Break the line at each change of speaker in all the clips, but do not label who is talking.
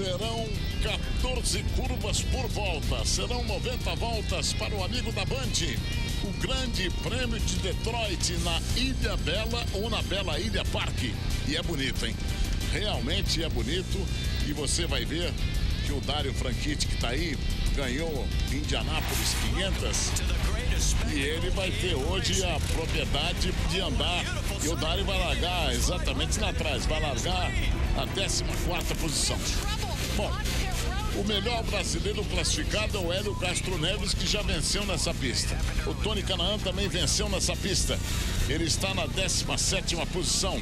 Serão 14 curvas por volta. Serão 90 voltas para o amigo da Band. O Grande Prêmio de Detroit na Ilha Bela ou na Bela Ilha Park. E é bonito, hein? Realmente é bonito. E você vai ver que o Dario Franchitti, que está aí, ganhou Indianápolis 500. E ele vai ter hoje a propriedade de andar. E o Dario vai largar exatamente lá atrás. Vai largar a 14ª posição. Bom, o melhor brasileiro classificado é o Hélio Castro Neves, que já venceu nessa pista. O Tony Kanaan também venceu nessa pista. Ele está na 17ª posição.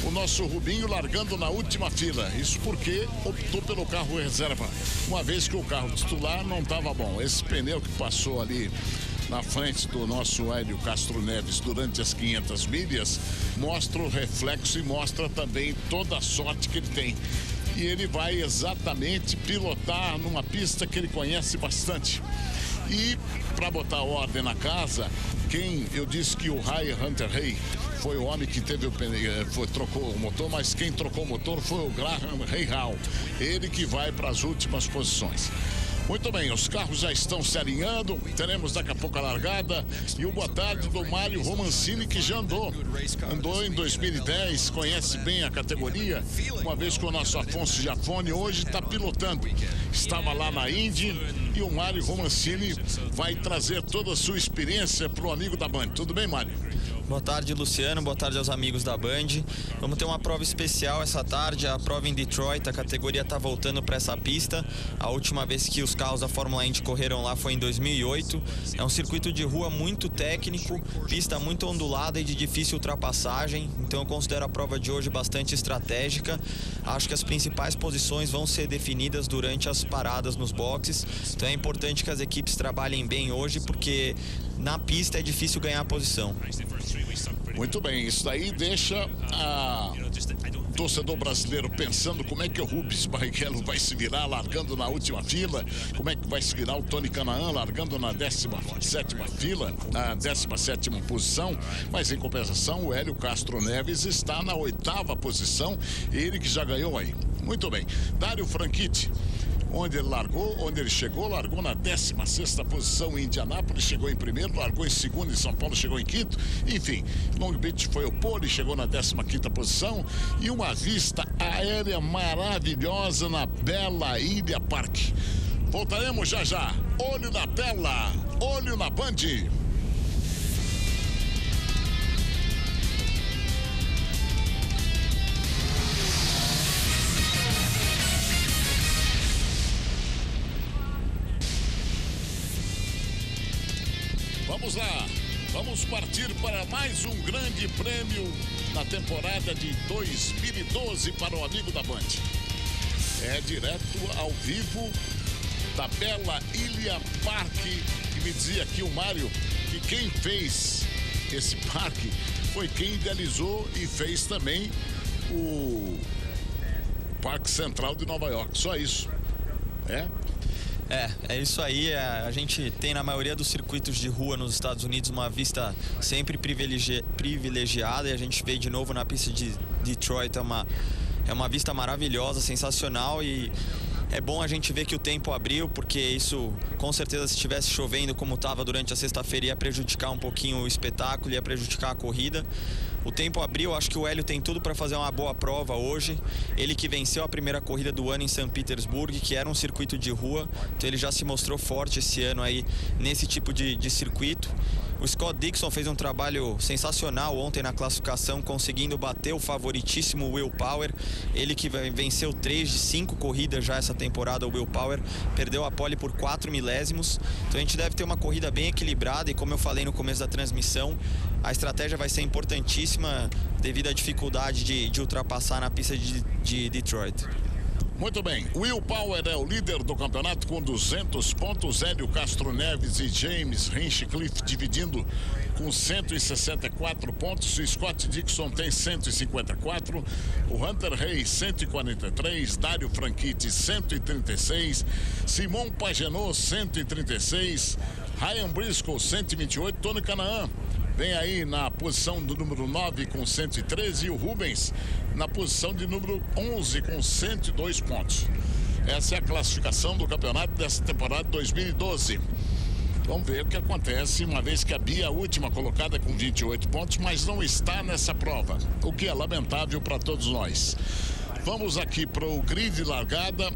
O nosso Rubinho largando na última fila. Isso porque optou pelo carro reserva, uma vez que o carro titular não estava bom. Esse pneu que passou ali na frente do nosso Hélio Castro Neves durante as 500 milhas mostra o reflexo e mostra também toda a sorte que ele tem. E ele vai exatamente pilotar numa pista que ele conhece bastante. E para botar ordem na casa, eu disse que o Ray Hunter Hay foi o homem que teve trocou o motor, mas quem trocou o motor foi o Graham Rahal. Ele que vai para as últimas posições. Muito bem, os carros já estão se alinhando, teremos daqui a pouco a largada. E o boa tarde do Mário Romancini, que já andou em 2010, conhece bem a categoria, uma vez que o nosso Afonso Giafone hoje está pilotando. Estava lá na Indy e o Mário Romancini vai trazer toda a sua experiência para o amigo da Band. Tudo bem, Mário?
Boa tarde, Luciano. Boa tarde aos amigos da Band. Vamos ter uma prova especial essa tarde, a prova em Detroit. A categoria está voltando para essa pista. A última vez que os carros da Fórmula Indy correram lá foi em 2008. É um circuito de rua muito técnico, pista muito ondulada e de difícil ultrapassagem. Então eu considero a prova de hoje bastante estratégica. Acho que as principais posições vão ser definidas durante as paradas nos boxes. Então é importante que as equipes trabalhem bem hoje, porque na pista é difícil ganhar a posição.
Muito bem, isso daí deixa o torcedor brasileiro pensando como é que o Rubens Barrichello vai se virar largando na última fila, como é que vai se virar o Tony Kanaan largando na 17ª fila, na 17ª posição, mas em compensação o Hélio Castro Neves está na 8ª posição, ele que já ganhou aí. Muito bem, Dario Franchitti, onde ele chegou, largou na 16ª posição em Indianápolis, chegou em primeiro, largou em segundo em São Paulo, chegou em quinto, enfim, Long Beach foi o pole, chegou na 15ª posição e uma vista aérea maravilhosa na Bela Ilha Park. Voltaremos já já, olho na tela, olho na Band. Vamos lá, vamos partir para mais um grande prêmio na temporada de 2012 para o amigo da Band. É direto ao vivo da Bela Ilha Park. E me dizia aqui o Mário que quem fez esse parque foi quem idealizou e fez também o Parque Central de Nova York. Só isso.
É isso aí. A gente tem na maioria dos circuitos de rua nos Estados Unidos uma vista sempre privilegiada, e a gente vê de novo na pista de Detroit. É uma vista maravilhosa, sensacional, e é bom a gente ver que o tempo abriu, porque isso, com certeza, se estivesse chovendo como estava durante a sexta-feira, ia prejudicar um pouquinho o espetáculo, ia prejudicar a corrida. O tempo abriu, acho que o Hélio tem tudo para fazer uma boa prova hoje. Ele que venceu a primeira corrida do ano em São Petersburgo, que era um circuito de rua, então ele já se mostrou forte esse ano aí nesse tipo de circuito. O Scott Dixon fez um trabalho sensacional ontem na classificação, conseguindo bater o favoritíssimo Will Power. Ele que venceu 3 de 5 corridas já essa temporada, o Will Power, perdeu a pole por 4 milésimos. Então a gente deve ter uma corrida bem equilibrada, e como eu falei no começo da transmissão, a estratégia vai ser importantíssima devido à dificuldade de ultrapassar na pista de Detroit.
Muito bem, Will Power é o líder do campeonato com 200 pontos, Hélio Castro Neves e James Hinchcliffe dividindo com 164 pontos, o Scott Dixon tem 154, o Hunter Hay 143, Dario Franchitti 136, Simon Pagenaud 136, Ryan Briscoe 128, Tony Kanaan vem aí na posição do número 9 com 113 e o Rubens na posição de número 11 com 102 pontos. Essa é a classificação do campeonato dessa temporada 2012. Vamos ver o que acontece, uma vez que a Bia é a última colocada com 28 pontos, mas não está nessa prova, o que é lamentável para todos nós. Vamos aqui para o grid de largada.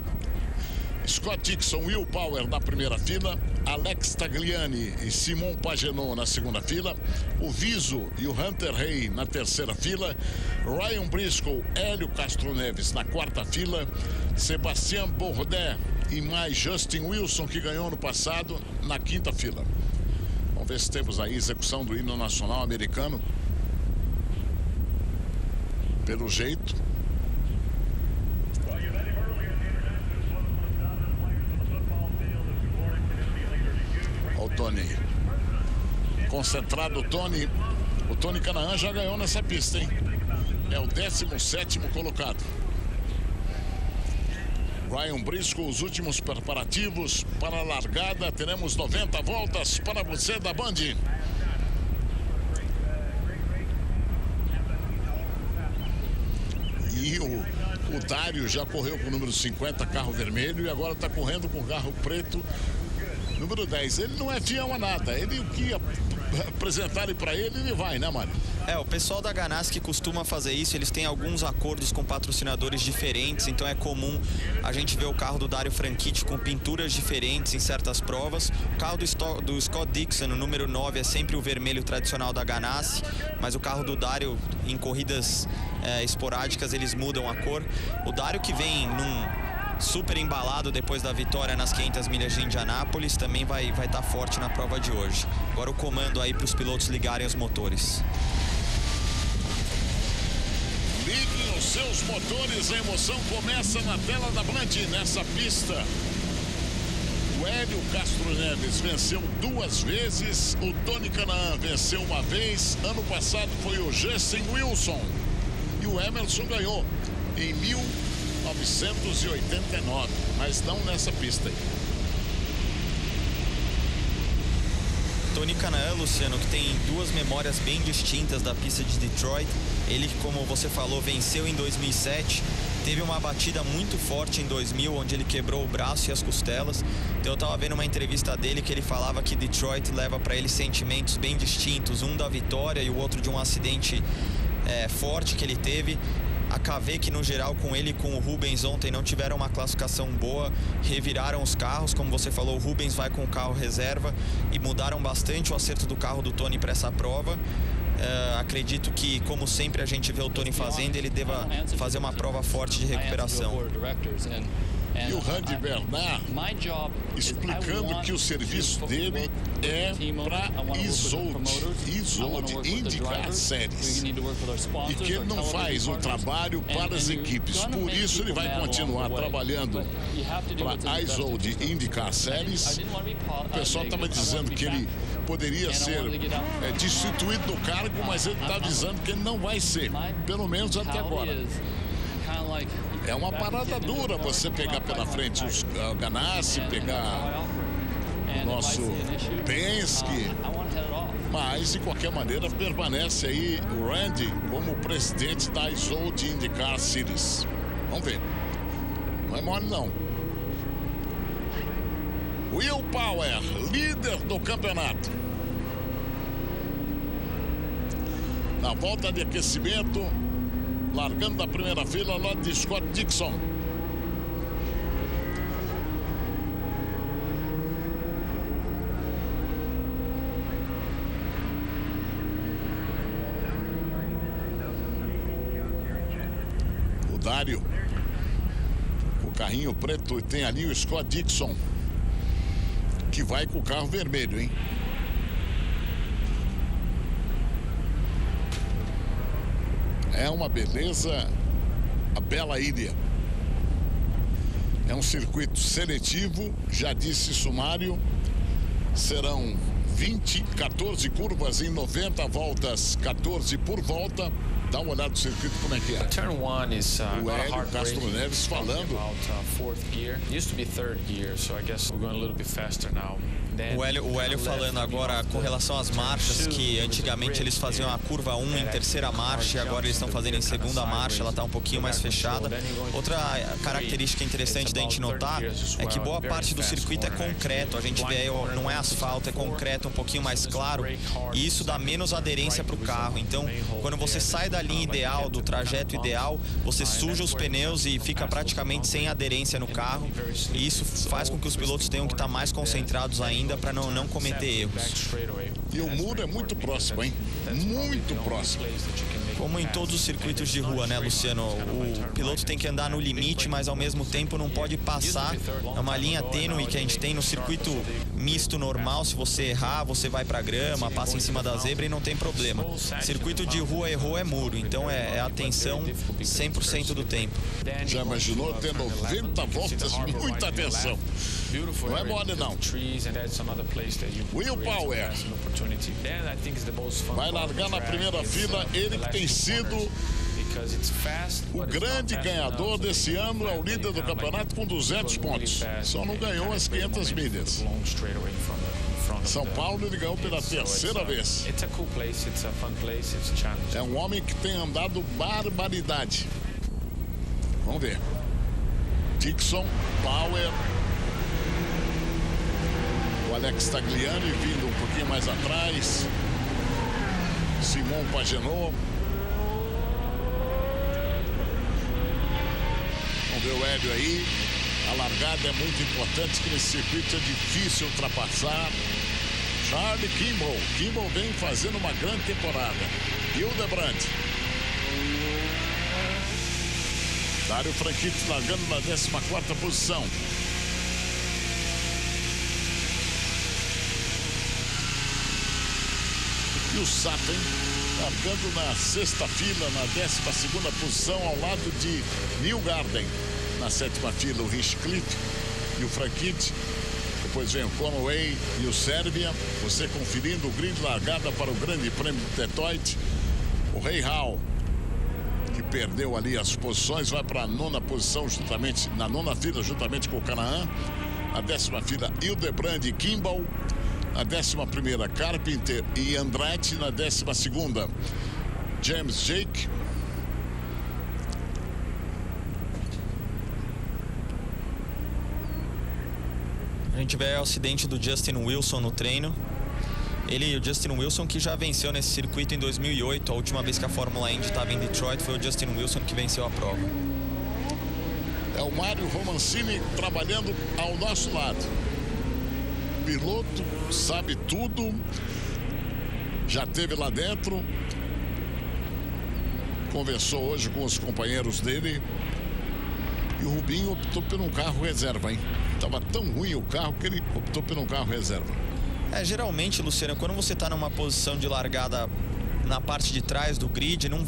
Scott Dixon, Will Power na primeira fila, Alex Tagliani e Simon Pagenaud na segunda fila, o Viso e o Hunter Hay na terceira fila, Ryan Briscoe, Hélio Castro Neves na quarta fila, Sebastian Bourdais e mais Justin Wilson, que ganhou no passado, na quinta fila. Vamos ver se temos aí execução do hino nacional americano. Pelo jeito. O Tony, concentrado o Tony Canaan já ganhou nessa pista, hein? É o 17º colocado. Ryan Briscoe, os últimos preparativos para a largada. Teremos 90 voltas para você da Band. E o Dário já correu com o número 50, carro vermelho, e agora está correndo com o carro preto, número 10. Ele não é fiel a nada. Ele, o que apresentarem para ele, ele vai, né, Mário?
O pessoal da Ganassi costuma fazer isso. Eles têm alguns acordos com patrocinadores diferentes, então é comum a gente ver o carro do Dario Franchitti com pinturas diferentes em certas provas. O carro do Scott Dixon, o número 9, é sempre o vermelho tradicional da Ganassi, mas o carro do Dario, em corridas esporádicas, eles mudam a cor. O Dario, que vem super embalado depois da vitória nas 500 milhas de Indianápolis, também vai estar forte na prova de hoje. Agora o comando aí para os pilotos ligarem os motores.
Liguem os seus motores, a emoção começa na tela da Band, nessa pista. O Hélio Castro Neves venceu 2 vezes, o Tony Canaan venceu 1 vez, ano passado foi o Justin Wilson, e o Emerson ganhou em 1989, mas não nessa pista aí.
Tony Canaan, Luciano, que tem 2 memórias bem distintas da pista de Detroit. Ele, como você falou, venceu em 2007, teve uma batida muito forte em 2000, onde ele quebrou o braço e as costelas. Então eu estava vendo uma entrevista dele que ele falava que Detroit leva para ele sentimentos bem distintos, um da vitória e o outro de um acidente forte que ele teve. A KV, que no geral com ele e com o Rubens ontem não tiveram uma classificação boa, reviraram os carros, como você falou, o Rubens vai com o carro reserva e mudaram bastante o acerto do carro do Tony para essa prova. Acredito que, como sempre a gente vê o Tony fazendo, ele deva fazer uma prova forte de recuperação.
E o Randy Bernard explicando que o serviço dele é para Isold IndyCar Series, e que ele não faz um trabalho para as equipes. Por isso ele vai continuar trabalhando para a Isold IndyCar Series. O pessoal estava dizendo que ele poderia ser destituído do cargo, mas ele está avisando que ele não vai ser, pelo menos até agora. É uma parada dura você pegar pela frente os Ganassi, pegar o nosso Penske, mas de qualquer maneira permanece aí o Randy como presidente da Isold IndyCar Series. Vamos ver, não é mole não. Will Power, líder do campeonato. Na volta de aquecimento, largando da primeira fila, lá de Scott Dixon. O Dário, o carrinho preto, e tem ali o Scott Dixon, que vai com o carro vermelho, hein? É uma beleza, a Bela Ilha. É um circuito seletivo, já disse Sumário. Serão 14 curvas em 90 voltas, 14 por volta. Dá uma olhada no circuito, como é que é.
Turn 1 is
O Hélio Castro Neves falando.
About fourth gear. Used to be third gear, so I guess we're going a little bit faster now.
O Hélio falando agora com relação às marchas, que antigamente eles faziam a curva 1 em terceira marcha e agora eles estão fazendo em segunda marcha, ela está um pouquinho mais fechada. Outra característica interessante da gente notar é que boa parte do circuito é concreto, a gente vê aí, não é asfalto, é concreto um pouquinho mais claro, e isso dá menos aderência para o carro. Então, quando você sai da linha ideal, do trajeto ideal, você suja os pneus e fica praticamente sem aderência no carro, e isso faz com que os pilotos tenham que estar mais concentrados ainda para não cometer erros.
E o muro é muito próximo, hein? Muito próximo.
Como em todos os circuitos de rua, né, Luciano? O piloto tem que andar no limite, mas ao mesmo tempo não pode passar. É uma linha tênue que a gente tem no circuito misto normal. Se você errar, você vai pra grama, passa em cima da zebra e não tem problema. Circuito de rua errou é muro, então é atenção 100% do tempo.
Já imaginou ter 90 voltas? Muita atenção. Não é mole, não. Will Power vai largar na primeira fila, ele que tem sido o grande ganhador desse ano, é o líder do campeonato com 200 pontos. Só não ganhou as 500 milhas. São Paulo ele ganhou pela terceira vez. É um homem que tem andado barbaridade. Vamos ver. Dixon, Power, o Alex Tagliani vindo um pouquinho mais atrás, Simon Pagenaud. Vamos ver o Hélio aí. A largada é muito importante, que nesse circuito é difícil ultrapassar. Charlie Kimball. Kimball vem fazendo uma grande temporada. Hildebrand. Dario Franchitti largando na 14ª posição. E o Sappen largando na 6ª fila, na 12ª posição, ao lado de Newgarden. Na 7ª fila, o Hinchcliffe e o Franchitti. Depois vem o Conway e o Sérvia. Você conferindo o grid de largada para o Grande Prêmio de Detroit. O Ray Hall, que perdeu ali as posições, vai para a 9ª posição, juntamente na 9ª fila, juntamente com o Canaan. A 10ª fila, Hildebrand e Kimball. Na 11ª, Carpenter e Andretti. Na 12ª, James Jake.
A gente vê o acidente do Justin Wilson no treino. O Justin Wilson, que já venceu nesse circuito em 2008. A última vez que a Fórmula Indy estava em Detroit foi o Justin Wilson que venceu a prova.
É o Mário Romancini trabalhando ao nosso lado. Piloto, sabe tudo. Já esteve lá dentro. Conversou hoje com os companheiros dele. E o Rubinho optou por um carro reserva, hein? Estava tão ruim o carro que ele optou por um carro reserva.
Geralmente, Luciano, quando você está numa posição de largada na parte de trás do grid, não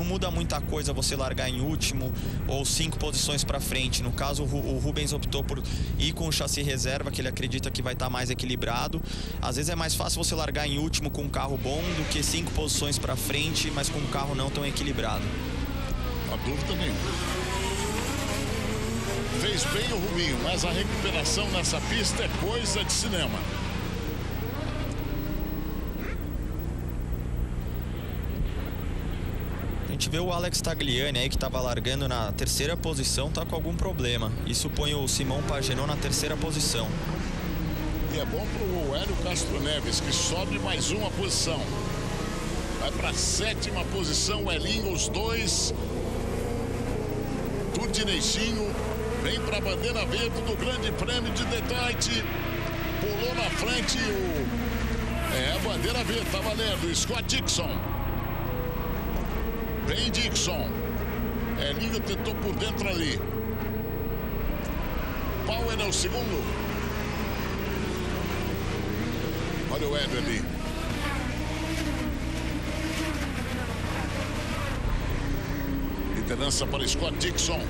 muda muita coisa você largar em último ou 5 posições para frente. No caso, o Rubens optou por ir com o chassi reserva, que ele acredita que vai estar mais equilibrado. Às vezes é mais fácil você largar em último com um carro bom do que 5 posições para frente, mas com um carro não tão equilibrado.
Não há dúvida nenhuma. Fez bem o Rubinho, mas a recuperação nessa pista é coisa de cinema.
A gente vê o Alex Tagliani aí, que estava largando na 3ª posição, tá com algum problema. Isso põe o Simon Pagenaud na 3ª posição.
E é bom pro Hélio Castro Neves, que sobe mais uma posição. Vai para a 7ª posição, o Elinho, os dois. Tudineicinho vem para a bandeira verde do Grande Prêmio de Detroit. Pulou na frente a bandeira verde, tá valendo. Scott Dixon. Vem Dixon. Elinho tentou por dentro ali. Power é o segundo. Olha o Hélio ali. Liderança para Scott Dixon.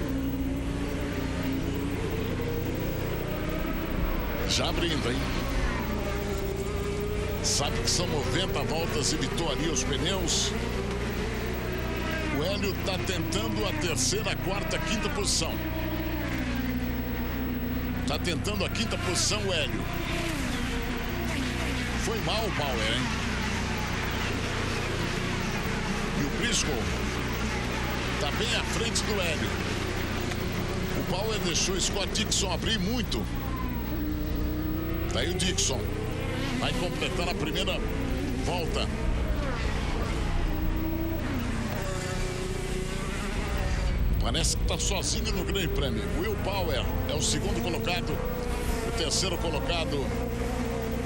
Já abrindo, hein? Sabe que são 90 voltas e evitou ali os pneus. O Hélio está tentando a 3ª, 4ª, 5ª posição. Tá tentando a quinta posição o Hélio. Foi mal o Power, hein? E o Briscoe tá bem à frente do Hélio. O Power deixou o Scott Dixon abrir muito. Daí o Dixon vai completar a primeira volta. Parece que está sozinho no Grande Prêmio. Will Power é o segundo colocado. O terceiro colocado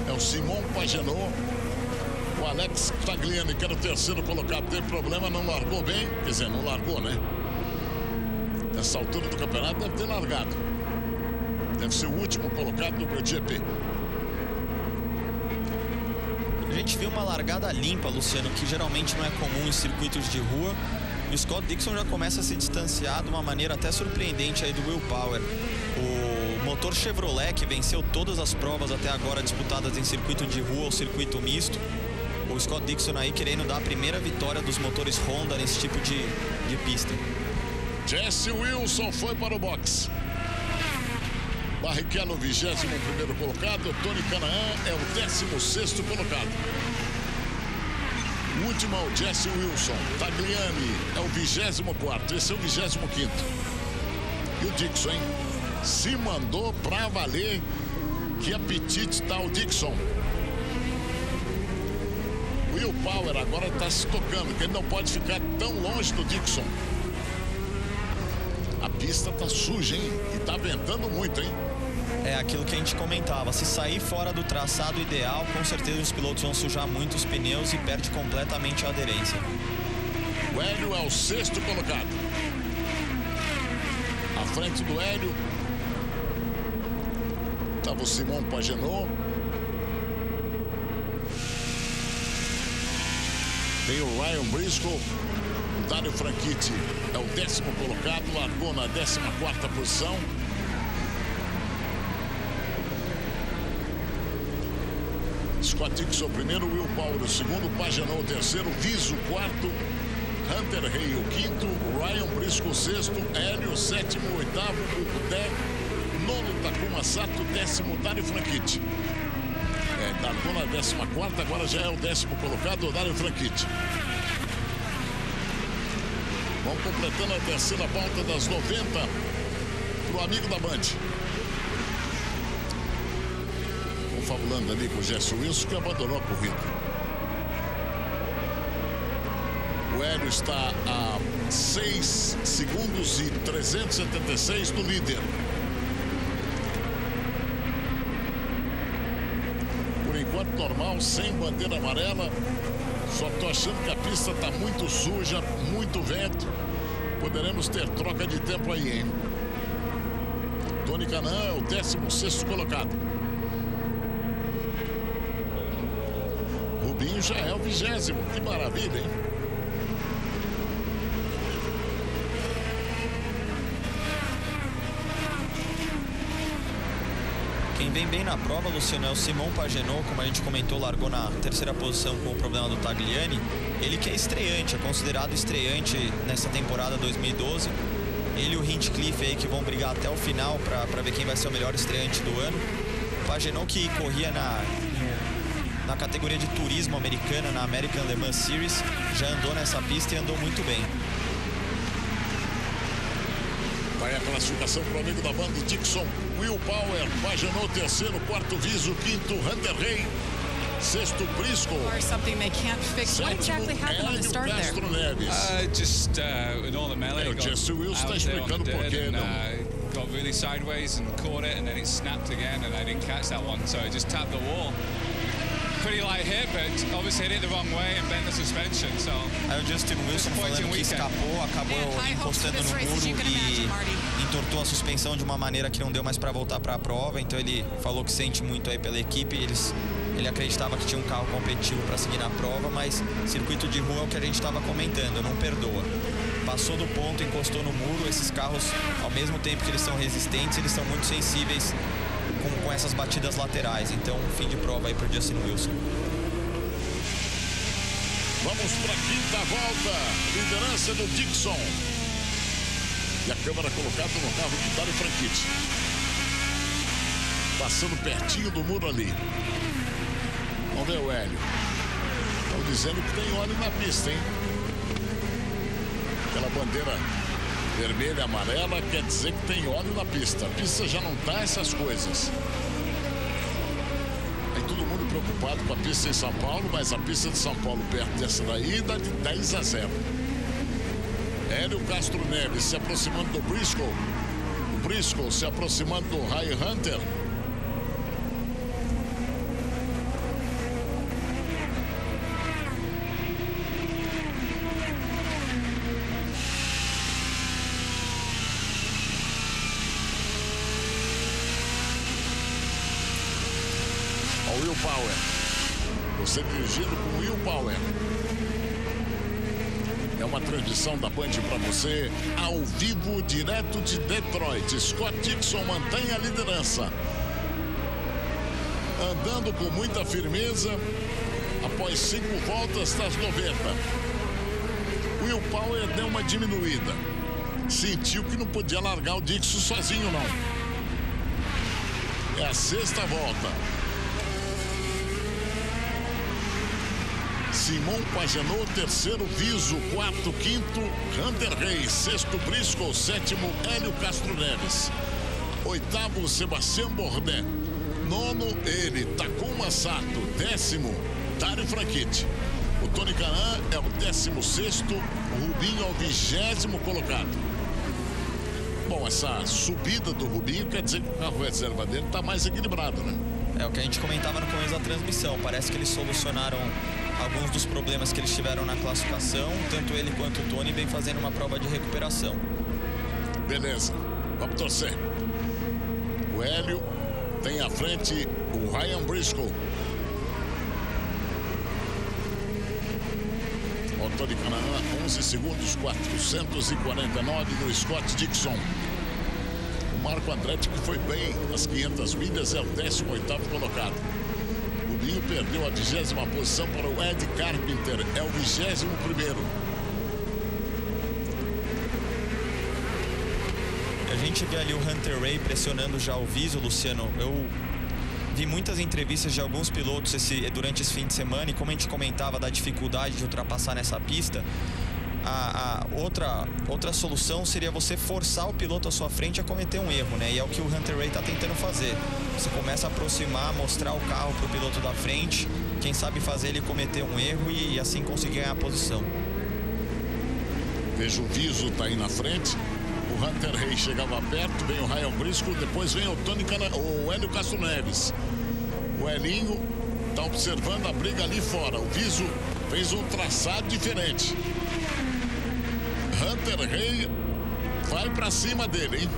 é o Simon Pagenaud. O Alex Tagliani, que era o terceiro colocado, teve problema, não largou bem. Quer dizer, não largou, né? Nessa altura do campeonato deve ter largado. Deve ser o último colocado do GP.
A gente viu uma largada limpa, Luciano, que geralmente não é comum em circuitos de rua. E o Scott Dixon já começa a se distanciar de uma maneira até surpreendente aí do Will Power. O motor Chevrolet, que venceu todas as provas até agora disputadas em circuito de rua ou circuito misto. O Scott Dixon aí querendo dar a primeira vitória dos motores Honda nesse tipo de pista.
Jesse Wilson foi para o box. Barrichello, 21º colocado. Tony Kanaan é o 16º colocado. O último é o Jesse Wilson. Tagliani é o 24º. Esse é o 25º. E o Dixon, hein? Se mandou pra valer. Que apetite tá o Dixon. O Will Power agora está se tocando, que ele não pode ficar tão longe do Dixon. A pista tá suja, hein? E tá ventando muito, hein?
É aquilo que a gente comentava, se sair fora do traçado ideal, com certeza os pilotos vão sujar muito os pneus e perde completamente a aderência.
O Hélio é o 6º colocado. À frente do Hélio estava o Simon Pagenaud. Tem o Ryan Briscoe. O Dario Franchitti é o 10º colocado, largou na 14ª posição. Scott Dixon primeiro, Will Power o segundo, Pagenaud o terceiro, Viso o quarto, Hunter Hay o quinto, Ryan Briscoe o sexto, Hélio o sétimo, o oitavo, o 10, nono Takuma Sato, 10º Dario Franchitti. Largou na 14ª, agora já é o 10º colocado, o Dario Franchitti. Vamos completando a terceira volta das 90 pro amigo da Band. Confabulando ali com o Jesse Wilson, que abandonou a corrida. O Hélio está a 6 segundos e 376 do líder. Por enquanto normal, sem bandeira amarela. Só estou achando que a pista está muito suja, muito vento. Poderemos ter troca de tempo aí, hein? Tony Kanaan é o 16º colocado. Rubinho já é o 20º. Que maravilha, hein?
Quem vem bem na prova, Luciano, é o Simon Pagenaud, como a gente comentou, largou na terceira posição com o problema do Tagliani. Ele que é estreante, é considerado estreante nessa temporada 2012. Ele e o Hinchcliffe aí que vão brigar até o final para ver quem vai ser o melhor estreante do ano. O Pagenaud que corria na categoria de turismo americana, na American Le Mans Series, já andou nessa pista e andou muito bem.
Vai a classificação para o amigo da banda, Dixon, Will Power, Pagenaud terceiro, quarto Viso, quinto Hunter Hay, sexto Briscoe,
Or something they can't fix. What exactly happened on the start there?
Castro Neves.
Just with all the melee,
O Jesse Wilson está explicando por quê, não?
got really sideways and caught it, and then it snapped again, and I didn't catch that one, so it just tapped the wall. Pretty light hit, but obviously hit it the wrong way and bent the suspension, so...
Aí o Justin Wilson falando que escapou, acabou encostando no muro e entortou a suspensão de uma maneira que não deu mais para voltar para a prova, então ele falou que sente muito aí pela equipe, ele acreditava que tinha um carro competitivo para seguir na prova, mas circuito de rua é o que a gente estava comentando, não perdoa. Passou do ponto, encostou no muro, esses carros, ao mesmo tempo que eles são resistentes, eles são muito sensíveis com essas batidas laterais, então fim de prova aí pro Justin Wilson.
Vamos para a quinta volta, liderança do Dixon. E a câmera colocada no carro de Dario Franchitti. passando pertinho do muro ali. Vamos ver o Hélio. Estão dizendo que tem óleo na pista, hein? Aquela bandeira vermelha e amarela quer dizer que tem óleo na pista. A pista já não tá essas coisas. Aí todo mundo preocupado com a pista em São Paulo, mas a pista de São Paulo perto dessa daí dá de 10-0. Hélio Castro Neves se aproximando do Briscoe. O Briscoe se aproximando do Ryan Hunter. Will Power. Você dirigindo com Will Power. É uma transmissão da Band para você, ao vivo, direto de Detroit. Scott Dixon mantém a liderança. Andando com muita firmeza, após 5 voltas das 90. Will Power deu uma diminuída. Sentiu que não podia largar o Dixon sozinho, não. É a 6ª volta. Simon Pagenaud, 3º Viso, 4º, 5º Hunter Reis, 6º Briscoe, 7º Hélio Castro Neves, 8º Sebastião Bourdais, 9º ele, Takuma Sato, 10º Dario Franchitti. O Tony Kanaan é o 16º, o Rubinho é o 20º colocado. Bom, essa subida do Rubinho quer dizer que o carro reserva dele está mais equilibrado, né?
É o que a gente comentava no começo da transmissão. Parece que eles solucionaram alguns dos problemas que eles tiveram na classificação. Tanto ele quanto o Tony vem fazendo uma prova de recuperação.
Beleza, vamos torcer. O Hélio tem à frente o Ryan Briscoe. O Tony Kanaan, 11 segundos, 449 do Scott Dixon. O Marco Andretti, que foi bem nas 500 milhas, é o 18º colocado. O Binho perdeu a 20ª posição para o Ed Carpenter, é o 21º.
A gente vê ali o Hunter Ray pressionando já o Viso, Luciano. Eu vi muitas entrevistas de alguns pilotos durante esse fim de semana, e como a gente comentava da dificuldade de ultrapassar nessa pista, a outra solução seria você forçar o piloto à sua frente a cometer um erro, né? E é o que o Hunter Ray está tentando fazer. Você começa a aproximar, mostrar o carro para o piloto da frente, quem sabe fazer ele cometer um erro e assim conseguir ganhar a posição.
Veja, o Viso tá aí na frente. O Hunter Ray chegava perto, vem o Ryan Briscoe, depois vem o Hélio Castro Neves. O Helinho tá observando a briga ali fora. O Viso fez um traçado diferente. Hunter Ray vai para cima dele, hein?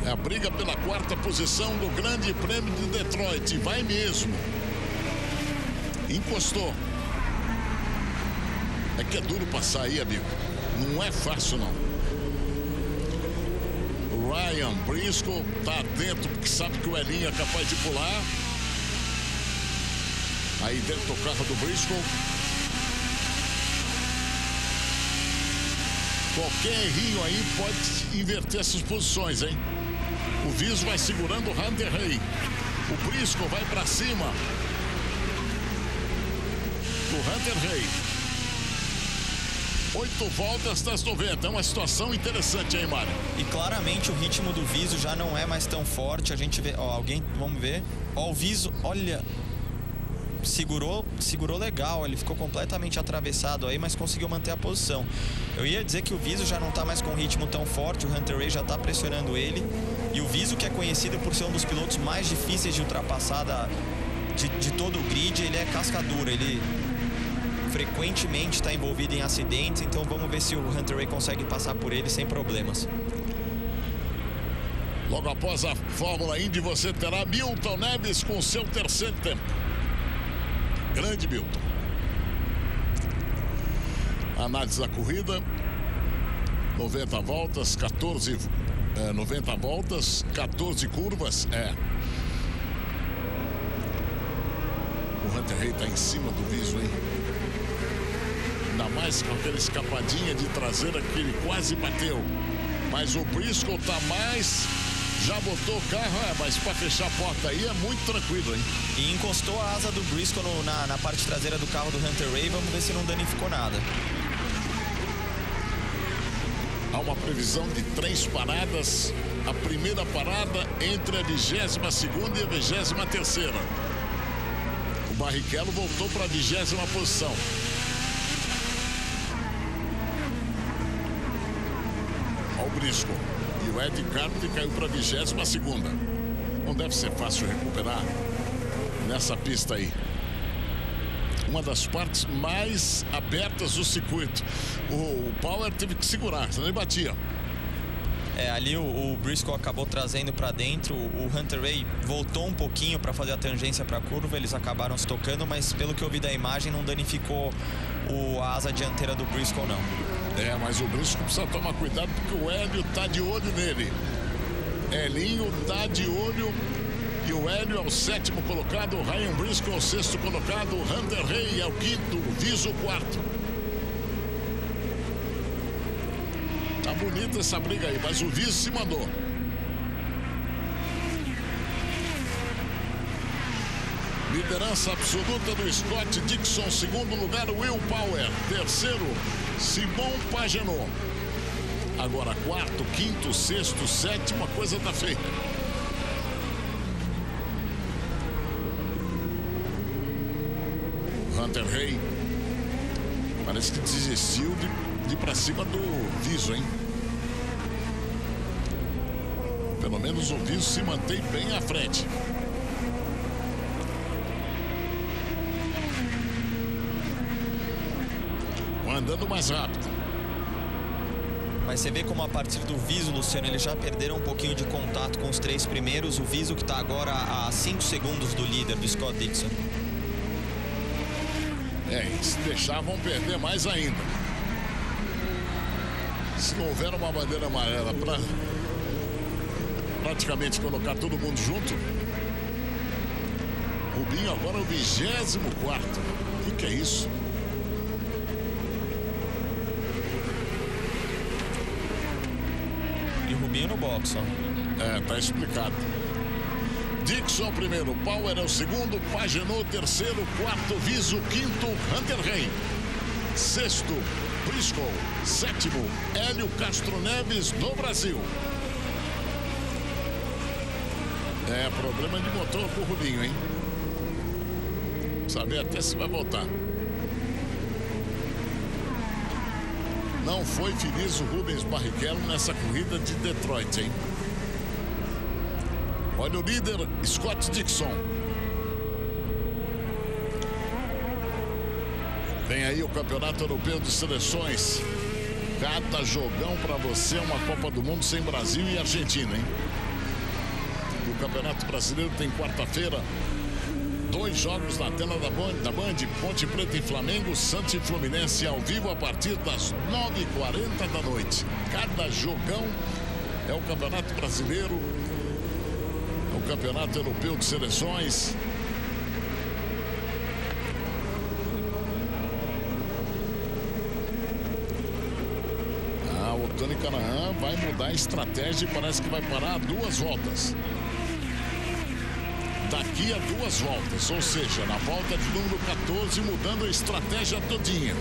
É a briga pela 4ª posição do Grande Prêmio de Detroit. Vai mesmo. Encostou. É que é duro passar aí, amigo. Não é fácil, não. O Ryan Briscoe tá atento, porque sabe que o Elinho é capaz de pular. Aí dentro do carro do Briscoe. Qualquer errinho aí pode inverter essas posições, hein? O Viso vai segurando o Hunter Ray. O Briscoe vai para cima. O Hunter Ray. 8 voltas das 90. É uma situação interessante, hein, Mário?
E claramente o ritmo do Viso já não é mais tão forte. A gente vê, ó, vamos ver. Ó, o Viso, olha, segurou legal. Ele ficou completamente atravessado aí, mas conseguiu manter a posição. Eu ia dizer que o Viso já não tá mais com um ritmo tão forte. O Hunter Ray já tá pressionando ele. E o Viso, que é conhecido por ser um dos pilotos mais difíceis de ultrapassar de todo o grid, ele é casca dura. Ele frequentemente está envolvido em acidentes, então vamos ver se o Hunter Ray consegue passar por ele sem problemas.
Logo após a Fórmula Indy, você terá Milton Neves com seu 3º tempo. Grande Milton. Análise da corrida: 90 voltas, 90 voltas, 14 curvas. O Hunter Ray está em cima do Viso, hein? Ainda mais com aquela escapadinha de traseira que ele quase bateu. Mas o Briscoe tá mais... Já botou o carro, mas para fechar a porta aí é muito tranquilo, hein?
E encostou a asa do Briscoe na parte traseira do carro do Hunter Ray. Vamos ver se não danificou nada.
Há uma previsão de 3 paradas. A primeira parada entre a 22ª e a 23ª. O Barrichello voltou para a 20ª posição. Olha o Briscoe. E o Ed Carpenter caiu para a 22ª. Não deve ser fácil recuperar nessa pista aí. Uma das partes mais abertas do circuito. O Power teve que segurar, senão ele batia.
Ali o Briscoe acabou trazendo para dentro. O Hunter Ray voltou um pouquinho para fazer a tangência para a curva. Eles acabaram se tocando, mas pelo que eu vi da imagem, não danificou a asa dianteira do Briscoe, não.
Mas o Briscoe precisa tomar cuidado porque o Hélio tá de olho nele. Elinho tá de olho. E o Hélio é o 7º colocado, o Ryan Briscoe é o 6º colocado, o Hunter Ray é o 5º, o Viso o 4º. Tá bonita essa briga aí, mas o Viso se mandou. Liderança absoluta do Scott Dixon, 2º lugar, Will Power, 3º, Simon Pagenaud. Agora 4º, 5º, 6º, 7º, a coisa tá feita. Hunter Ray parece que desistiu de ir pra cima do Viso, hein? Pelo menos o Viso se mantém bem à frente. Andando mais rápido.
Mas você vê como a partir do Viso, Luciano, eles já perderam um pouquinho de contato com os 3 primeiros. O Viso que está agora a 5 segundos do líder, do Scott Dixon.
E se deixar vão perder mais ainda. Se não houver uma bandeira amarela para praticamente colocar todo mundo junto. Rubinho agora é o 24º. O que é isso?
E o Rubinho no box, ó.
Tá explicado. Dixon primeiro, Power é o 2º, Pagenaud 3º, 4º, Viso 5º, Hunter Ray 6º, Briscoe 7º, Hélio Castro Neves do Brasil. Problema de motor pro Rubinho, hein? Saber até se vai voltar. Não foi feliz o Rubens Barrichello nessa corrida de Detroit, hein? Olha o líder, Scott Dixon. Vem aí o Campeonato Europeu de Seleções. Cada jogão para você, uma Copa do Mundo sem Brasil e Argentina, hein? O Campeonato Brasileiro tem quarta-feira 2 jogos na tela da Band, Ponte Preta e Flamengo, Santos e Fluminense ao vivo a partir das 9h40 da noite. Cada jogão é o Campeonato Brasileiro, é o Campeonato Europeu de Seleções. O Tony Kanaan vai mudar a estratégia e parece que vai parar a 2 voltas. Daqui a 2 voltas, ou seja, na volta de número 14, mudando a estratégia todinha.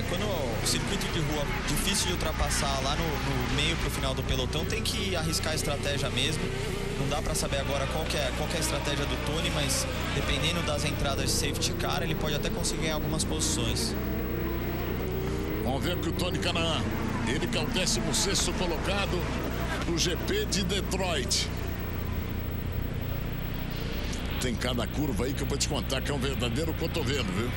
Quando o circuito de rua difícil de ultrapassar lá no meio pro final do pelotão, tem que arriscar a estratégia mesmo. Não dá para saber agora qual que é a estratégia do Tony, mas dependendo das entradas de safety car, ele pode até conseguir ganhar algumas posições.
Vamos ver que o Tony Kanaan, ele que é o 16º colocado no GP de Detroit. Tem cada curva aí que eu vou te contar que é um verdadeiro cotovelo, viu?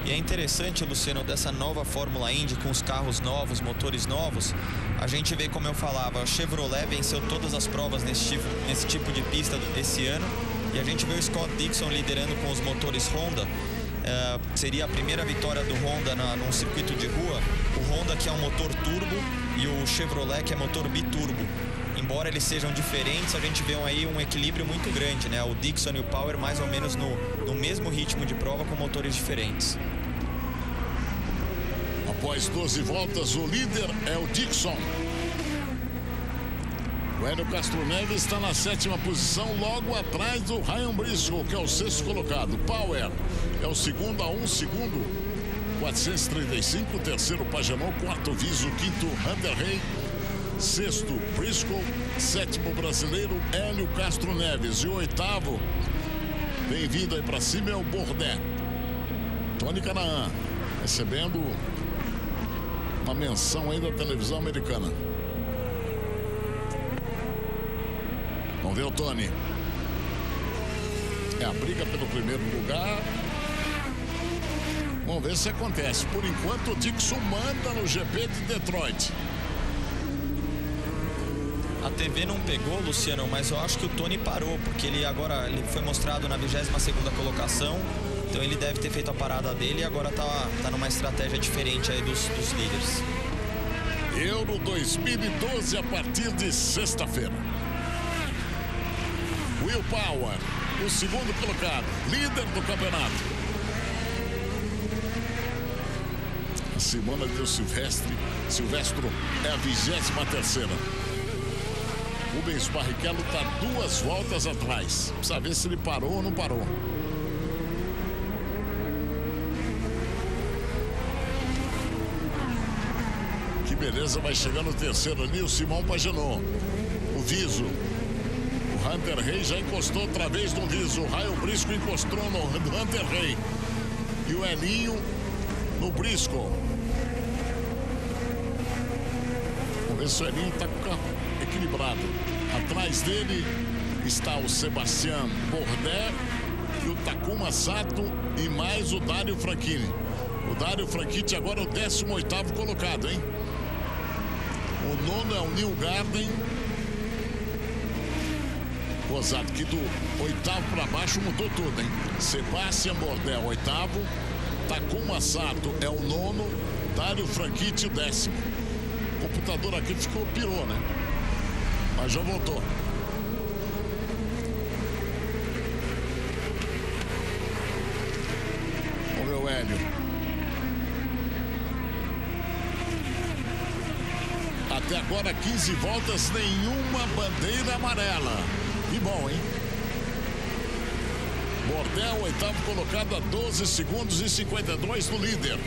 E é interessante, Luciano, dessa nova Fórmula Indy com os carros novos, motores novos. A gente vê, como eu falava, a Chevrolet venceu todas as provas nesse tipo de pista esse ano. E a gente vê o Scott Dixon liderando com os motores Honda. Seria a primeira vitória do Honda num circuito de rua. O Honda que é um motor turbo e o Chevrolet que é motor biturbo. embora eles sejam diferentes, a gente vê aí um equilíbrio muito grande, né? O Dixon e o Power mais ou menos no mesmo ritmo de prova com motores diferentes.
Após 12 voltas, o líder é o Dixon. O Hélio Castro Neves está na 7ª posição, logo atrás do Ryan Briscoe, que é o 6º colocado. Power é o segundo a 1 segundo, 435. Terceiro, Pagenaud. Quarto, Viso. Quinto, Hunter Hay. Sexto, Briscoe. Sétimo, brasileiro Hélio Castro Neves. E o oitavo, bem-vindo aí para cima, é o Bourdais. Tony Kanaan, recebendo uma menção aí da televisão americana. Vamos ver o Tony. É a briga pelo primeiro lugar. Vamos ver se acontece. Por enquanto, o Dixon manda no GP de Detroit.
A TV não pegou, Luciano, mas eu acho que o Tony parou, porque ele foi mostrado na 22ª colocação. Então ele deve ter feito a parada dele e agora tá numa estratégia diferente aí dos líderes.
Euro 2012 a partir de sexta-feira. Will Power, o segundo colocado, líder do campeonato. A Simona de Silvestro é a 23ª. Rubens Barrichello está 2 voltas atrás. Precisa ver se ele parou ou não parou. Que beleza, vai chegando o terceiro ali, o Simão Pagenaud. O Viso. O Hunter Hay já encostou outra vez no Viso. O Ryan Briscoe encostou no Hunter Hay. E o Elinho no Briscoe. Vamos ver se o Elinho está com o carro equilibrado. Atrás dele está o Sebastian Bourdais e o Takuma Sato e mais o Dario Franchitti. O Dario Franchitti agora é o 18º colocado, hein? O nono é o Neil Garden. Gozado que do 8º para baixo mudou tudo, hein? Sebastian Bourdais, 8º. Takuma Sato é o 9º. Dario Franchitti, o 10º. O computador aqui pirou, né? Mas já voltou. Vamos ver o Hélio. Até agora 15 voltas, nenhuma bandeira amarela. Que bom, hein? Bourdais, 8º colocado a 12 segundos e 52 do líder.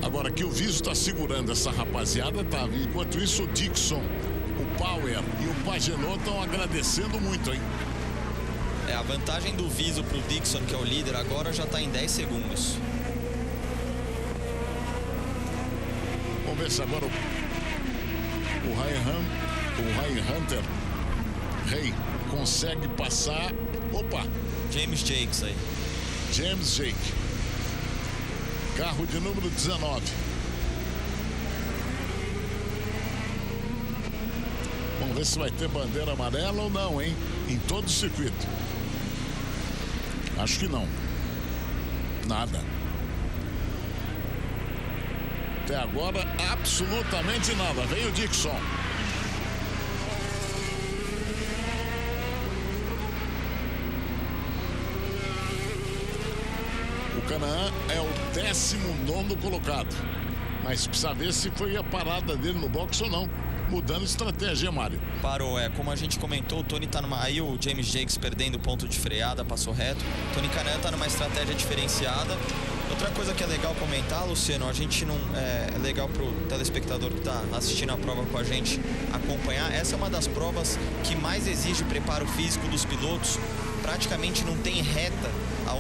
Agora aqui o Viso está segurando essa rapaziada, tá? Enquanto isso o Dixon, o Power e o Pagenaud estão agradecendo muito, hein?
A vantagem do Viso pro Dixon, que é o líder, agora já está em 10 segundos.
Vamos ver se agora o Ryan Hunter Hay consegue passar. Opa!
James Jakes aí.
James Jake. Carro de número 19. Vamos ver se vai ter bandeira amarela ou não, hein? Em todo o circuito. Acho que não. Nada. Até agora, absolutamente nada. Vem o Dixon. O Kanaan é o 19º colocado. Mas precisa ver se foi a parada dele no box ou não. Mudando estratégia, Mário.
Parou, como a gente comentou, o Tony tá numa... Aí o James Jakes perdendo o ponto de freada, passou reto. Tony Kanaan tá numa estratégia diferenciada. Outra coisa que é legal comentar, Luciano, a gente não... É legal pro telespectador que tá assistindo a prova com a gente acompanhar. Essa é uma das provas que mais exige preparo físico dos pilotos. Praticamente não tem reta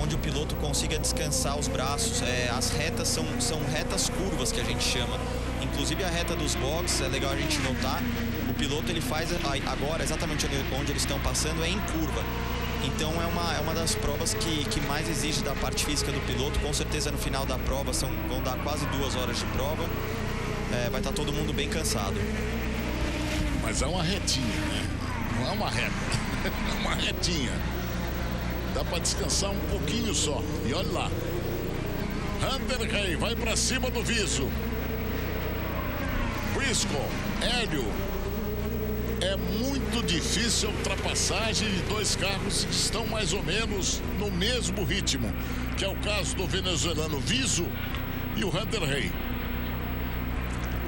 onde o piloto consiga descansar os braços. As retas são retas curvas que a gente chama. Inclusive a reta dos boxes, é legal a gente notar, o piloto ele faz agora exatamente onde eles estão passando é em curva. Então é uma das provas que mais exige da parte física do piloto. Com certeza no final da prova vão dar quase 2 horas de prova. Vai estar todo mundo bem cansado.
Mas é uma retinha, né? Não é uma reta, é uma retinha. Dá para descansar um pouquinho só. E olha lá. Hunter Hay vai para cima do Viso. Briscoe. Hélio, é muito difícil a ultrapassagem de dois carros que estão mais ou menos no mesmo ritmo, que é o caso do venezuelano Viso e o Hunter Ray.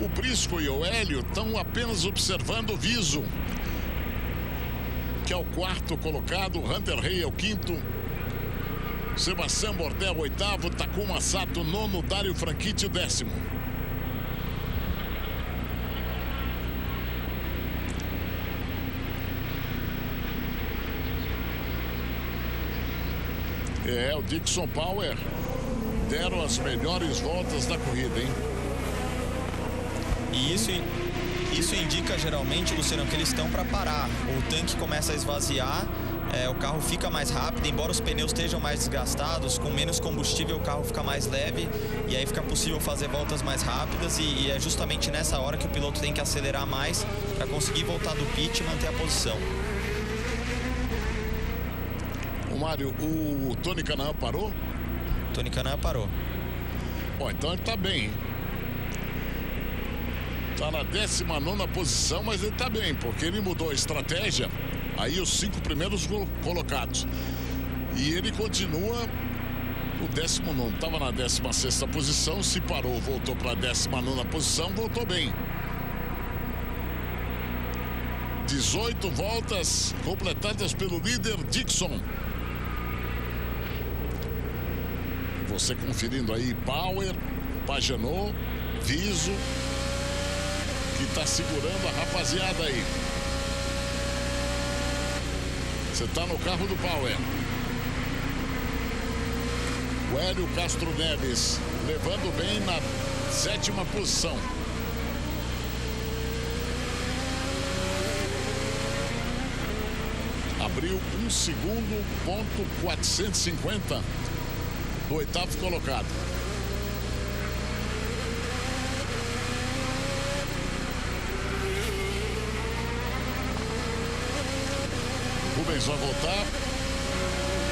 O Briscoe e o Hélio estão apenas observando o Viso, que é o quarto colocado, o Hunter Ray é o quinto, Sebastião Bourdais oitavo, Takuma Sato nono, Dario Franchitti o 10º. O Dixon Power deram as melhores voltas da corrida, hein?
E isso indica geralmente, Luciano, que eles estão para parar. O tanque começa a esvaziar, o carro fica mais rápido, embora os pneus estejam mais desgastados, com menos combustível o carro fica mais leve e aí fica possível fazer voltas mais rápidas e é justamente nessa hora que o piloto tem que acelerar mais para conseguir voltar do pit e manter a posição.
Mário, o Tony Kanaan parou?
Tony Kanaan parou.
Bom, então ele tá bem, hein? Tá na 19ª posição, mas ele tá bem, porque ele mudou a estratégia. Aí os 5 primeiros colocados. E ele continua o 19º. Tava na 16ª posição, se parou, voltou para a 19ª posição, voltou bem. 18 voltas completadas pelo líder Dixon. Você conferindo aí Power, Pagenot, Viso, que tá segurando a rapaziada aí. Você tá no carro do Power. O Hélio Castro Neves levando bem na 7ª posição. Abriu 1 segundo, ponto 450 do 8º colocado. Rubens vai voltar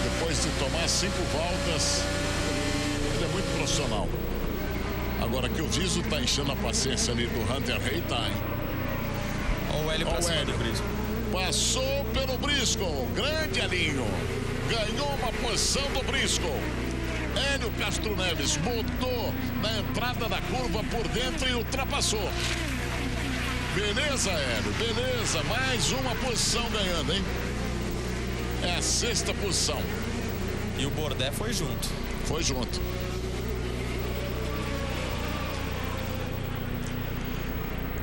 depois de tomar 5 voltas. Ele é muito profissional. Agora que o Viso tá enchendo a paciência ali do Hunter Ray, tá, hein?
Olha o Hélio pra cima do Briscoe.
Passou pelo Briscoe, grande Alinho. Ganhou uma posição do Briscoe. Hélio Castro Neves botou na entrada da curva por dentro e ultrapassou. Beleza, Hélio, beleza. Mais uma posição ganhando, hein? É a 6ª posição.
E o Bourdais foi junto.
Foi junto.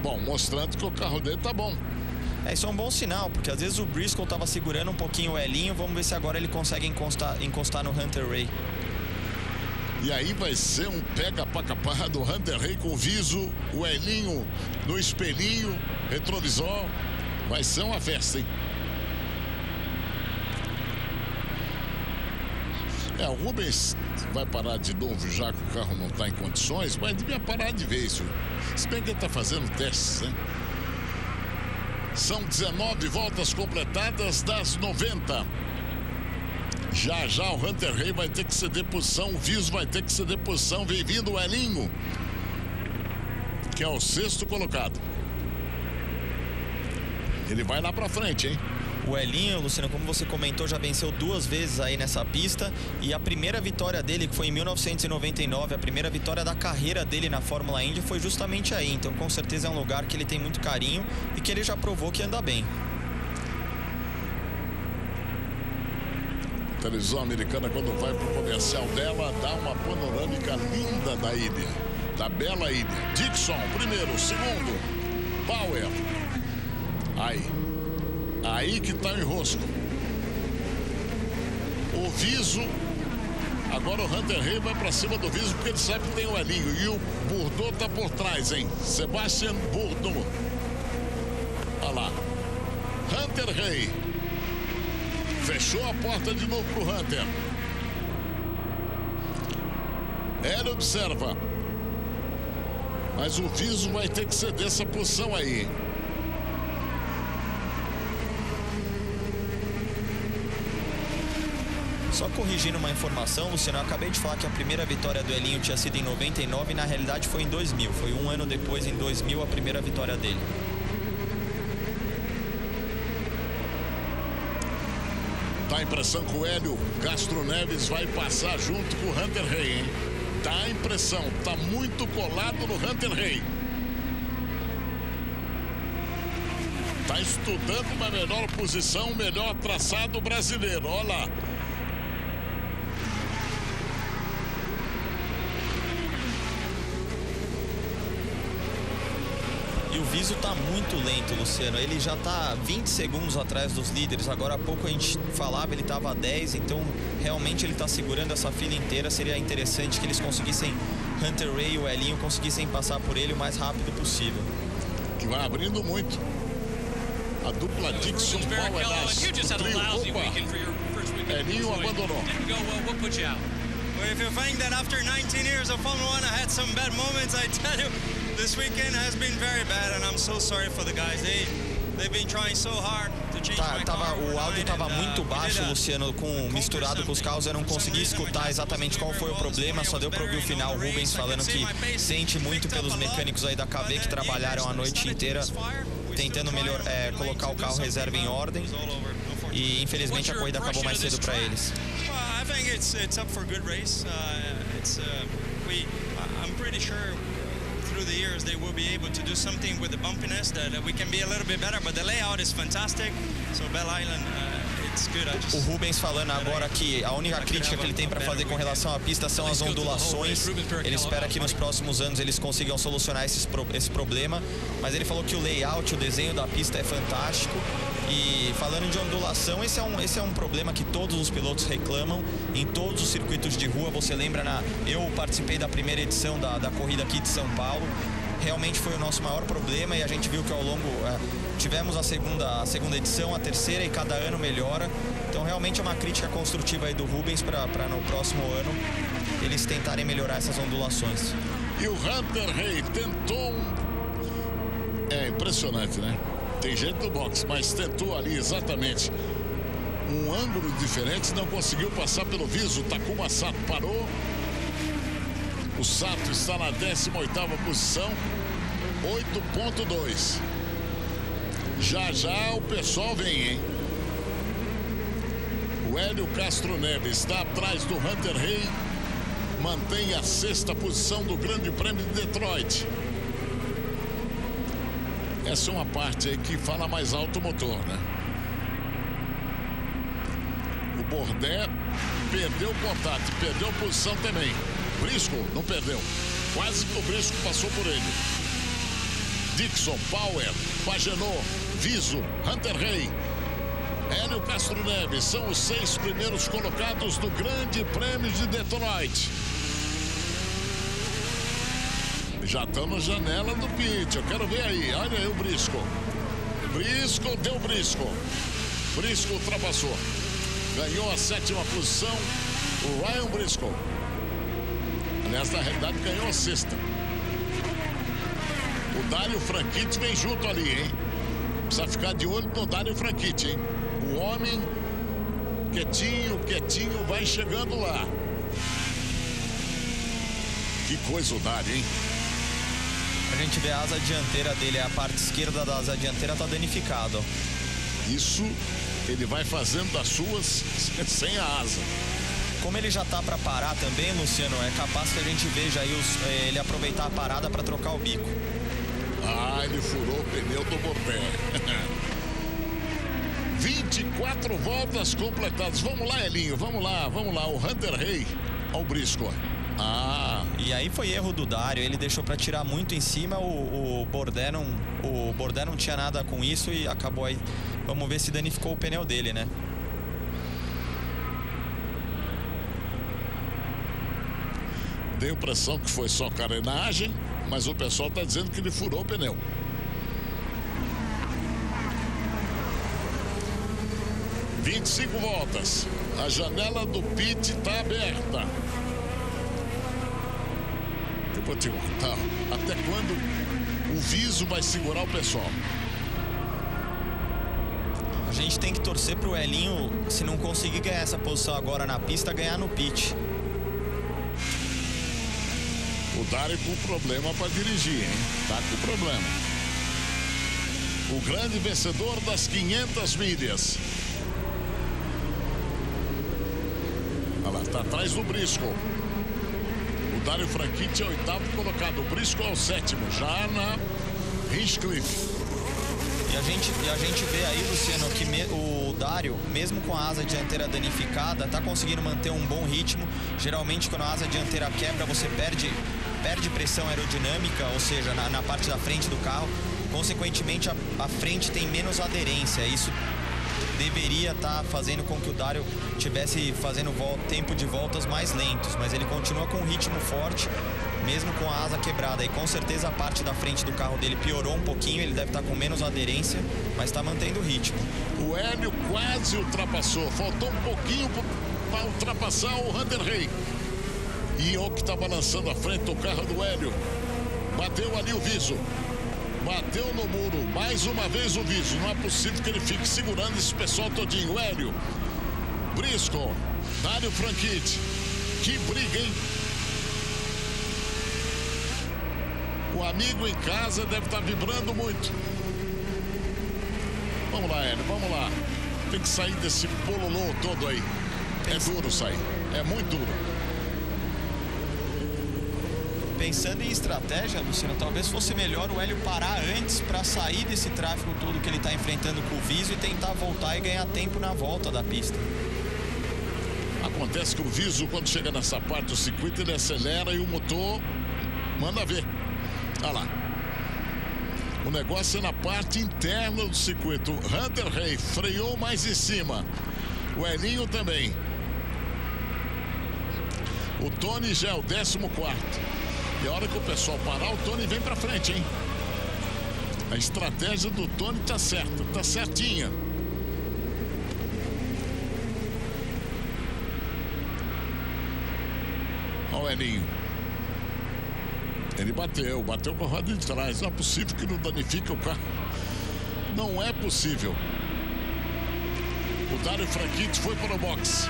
Bom, mostrando que o carro dele tá bom.
Isso é um bom sinal, porque às vezes o Briscoe estava segurando um pouquinho o Elinho. Vamos ver se agora ele consegue encostar no Hunter Ray.
E aí vai ser um pega pra capar do Hunter Ray com o Viso, o Elinho no espelhinho, retrovisor. Vai ser uma festa, hein? O Rubens vai parar de novo, já que o carro não está em condições, mas devia parar de vez. Se bem que ele está fazendo testes, né? São 19 voltas completadas das 90. Já já o Hunter Ray vai ter que ceder posição, o Viso vai ter que ceder posição. Vem vindo o Elinho, que é o 6º colocado. Ele vai lá pra frente, hein?
O Elinho, Luciano, como você comentou, já venceu 2 vezes aí nessa pista. E a primeira vitória dele, que foi em 1999, a primeira vitória da carreira dele na Fórmula Indy, foi justamente aí. Então, com certeza é um lugar que ele tem muito carinho e que ele já provou que anda bem.
A televisão americana, quando vai pro comercial dela, dá uma panorâmica linda da ilha, da bela ilha. Dixon, primeiro, segundo, Power. Aí que tá o enrosco. O Viso. Agora o Hunter Ray vai pra cima do Viso, porque ele sabe que tem o Elinho. E o Bourdais tá por trás, hein? Sebastião Bourdais. Olha lá. Hunter Ray. Fechou a porta de novo pro Hunter. Ele observa. Mas o Viso vai ter que ceder essa posição aí.
Só corrigindo uma informação, Luciano, eu acabei de falar que a primeira vitória do Elinho tinha sido em 99 e na realidade foi em 2000. Foi um ano depois, em 2000, a primeira vitória dele.
Dá a impressão que o Hélio Castro Neves vai passar junto com o Hunter Hay, hein? Dá a impressão, tá muito colado no Hunter Hay. Tá estudando uma melhor posição, melhor traçado brasileiro, olha lá.
E o Viso tá muito lento, Luciano. Ele já tá 20 segundos atrás dos líderes. Agora há pouco a gente falava, ele tava a 10, então realmente ele tá segurando essa fila inteira. Seria interessante que eles conseguissem, Hunter Hay e o Elinho, conseguissem passar por ele o mais rápido possível.
Que vai abrindo muito. A dupla Dixon Power das trio. Opa, Elinho abandonou.
Well, if you think that after 19 years of Formula 1 I had some bad moments, I tell you, this weekend has been very bad, and I'm so sorry for the guys. They've been trying so hard to change my car.
O áudio estava muito baixo, Luciano, misturado com os carros. Eu não consegui escutar exatamente qual foi o problema, só deu para ouvir o final. O Rubens falando que sente muito pelos mecânicos aí da KV que trabalharam a noite inteira tentando colocar o carro reserva em ordem. E infelizmente a corrida acabou mais cedo para eles.
I think it's up for a good race. I'm pretty sure through the years they will be able to do something with the bumpiness that we can be a little bit better, but the layout is fantastic. So Bell Island, it's good.
O Rubens falando agora que a única crítica que ele tem para fazer com relação à pista são as ondulações. Ele espera que nos próximos anos eles consigam solucionar esse problema, mas ele falou que o layout, o desenho da pista é fantástico. E falando de ondulação, esse é um problema que todos os pilotos reclamam em todos os circuitos de rua. Você lembra, eu participei da primeira edição da corrida aqui de São Paulo. Realmente foi o nosso maior problema e a gente viu que ao longo tivemos a segunda edição, a terceira, e cada ano melhora. Então realmente é uma crítica construtiva aí do Rubens para no próximo ano eles tentarem melhorar essas ondulações.
E o Hunter Hay tentou É impressionante, né? Tem gente no box, mas tentou ali exatamente um ângulo diferente, não conseguiu passar pelo Viso. Takuma Sato parou. O Sato está na 18ª posição, 8.2. Já o pessoal vem, hein? O Hélio Castro Neves está atrás do Hunter Hay, mantém a 6ª posição do Grande Prêmio de Detroit. Essa é uma parte aí que fala mais alto o motor, né? O Bourdais perdeu o contato, perdeu posição também. Briscoe não perdeu, quase que o Briscoe passou por ele. Dixon, Power, Pagenot, Viso, Hunter Hay, Hélio Castro Neves são os 6 primeiros colocados do Grande Prêmio de Detroit. Já estão na janela do pit, eu quero ver aí. Olha aí o Briscoe. Briscoe deu Briscoe. Briscoe ultrapassou. Ganhou a 7ª posição o Ryan Briscoe. Aliás, na realidade, ganhou a 6ª. O Dario Franchitti vem junto ali, hein? Precisa ficar de olho no Dario Franchitti, hein? O homem quietinho, vai chegando lá. Que coisa o Dario, hein?
A gente vê a asa dianteira dele, a parte esquerda da asa dianteira tá danificada.
Isso ele vai fazendo das suas sem a asa.
Como ele já tá para parar também, Luciano, é capaz que a gente veja aí ele aproveitar a parada para trocar o bico.
Ah, ele furou o pneu do Bourdais. 24 voltas completadas. Vamos lá, Elinho, vamos lá. O Hunter Hay ao Briscoe.
E aí foi erro do Dario, ele deixou para tirar muito em cima, o Bourdais não tinha nada com isso e acabou aí. Vamos ver se danificou o pneu dele, né?
Deu a impressão que foi só carenagem, mas o pessoal está dizendo que ele furou o pneu. ...25 voltas. A janela do pit está aberta. Eu vou te contar até quando o Viso vai segurar o pessoal.
A gente tem que torcer pro Elinho, se não conseguir ganhar essa posição agora na pista, ganhar no pit.
O Dario com problema para dirigir, hein? Tá com problema. O grande vencedor das 500 milhas. Olha lá, tá atrás do Briscoe. O Dario Franchitti é o 8º colocado. O Briscoe é o 7º, já na Hinchcliffe.
E a gente vê aí, Luciano, que o Dario, mesmo com a asa dianteira danificada, tá conseguindo manter um bom ritmo. Geralmente, quando a asa dianteira quebra, você perde pressão aerodinâmica, ou seja, na parte da frente do carro. Consequentemente, a frente tem menos aderência. Isso deveria estar fazendo com que o Dario tivesse fazendo tempo de voltas mais lentos, mas ele continua com um ritmo forte, mesmo com a asa quebrada. E com certeza a parte da frente do carro dele piorou um pouquinho, ele deve estar com menos aderência, mas está mantendo o ritmo.
O Hélio quase ultrapassou, faltou um pouquinho para ultrapassar o Hunter Hay. E o que está balançando a frente do carro do Hélio. Bateu ali o Viso. Bateu no muro, mais uma vez o Viso. Não é possível que ele fique segurando esse pessoal todinho. O Hélio, Briscoe, Dario Franchitti. Que briga, hein? O amigo em casa deve estar vibrando muito. Vamos lá, Hélio, vamos lá. Tem que sair desse pololô todo aí. É duro sair, é muito duro.
Pensando em estratégia, Luciano, talvez fosse melhor o Hélio parar antes para sair desse tráfego todo que ele está enfrentando com o Viso e tentar voltar e ganhar tempo na volta da pista.
Acontece que o Viso, quando chega nessa parte do circuito, ele acelera e o motor manda ver. Olha lá. O negócio é na parte interna do circuito. Hunter Hay freou mais em cima. O Elinho também. O Tony já é o 14º. E a hora que o pessoal parar, o Tony vem pra frente, hein? A estratégia do Tony tá certa, tá certinha. Olha o Elinho. Ele bateu com a roda de trás. Não é possível que não danifique o carro. Não é possível. O Dario Franchitti foi para o boxe.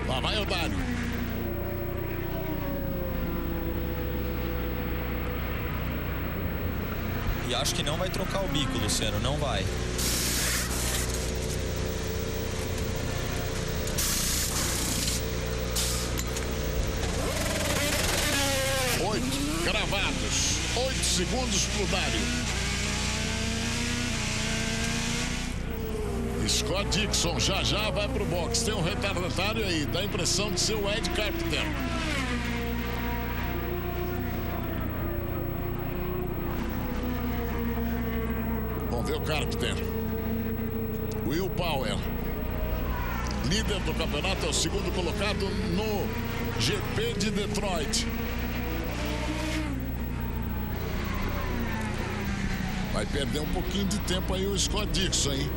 Lá vai o Dario.
E acho que não vai trocar o bico, Luciano, não vai.
Cravados, 8 segundos pro Dario. Scott Dixon já vai pro box. Tem um retardatário aí, dá a impressão de ser o Ed Carpenter. Vamos ver o Carpenter. Will Power, líder do campeonato, é o 2º colocado no GP de Detroit. Vai perder um pouquinho de tempo aí o Scott Dixon, hein?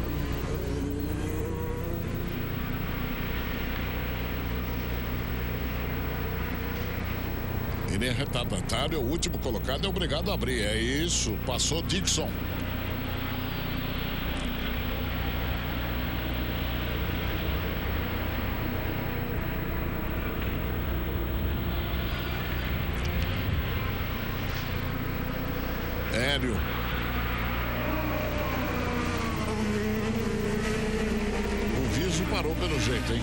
Ele é retardatário, é o último colocado, é obrigado a abrir. É isso, passou Dixon. Hélio. O Viso parou pelo jeito, hein?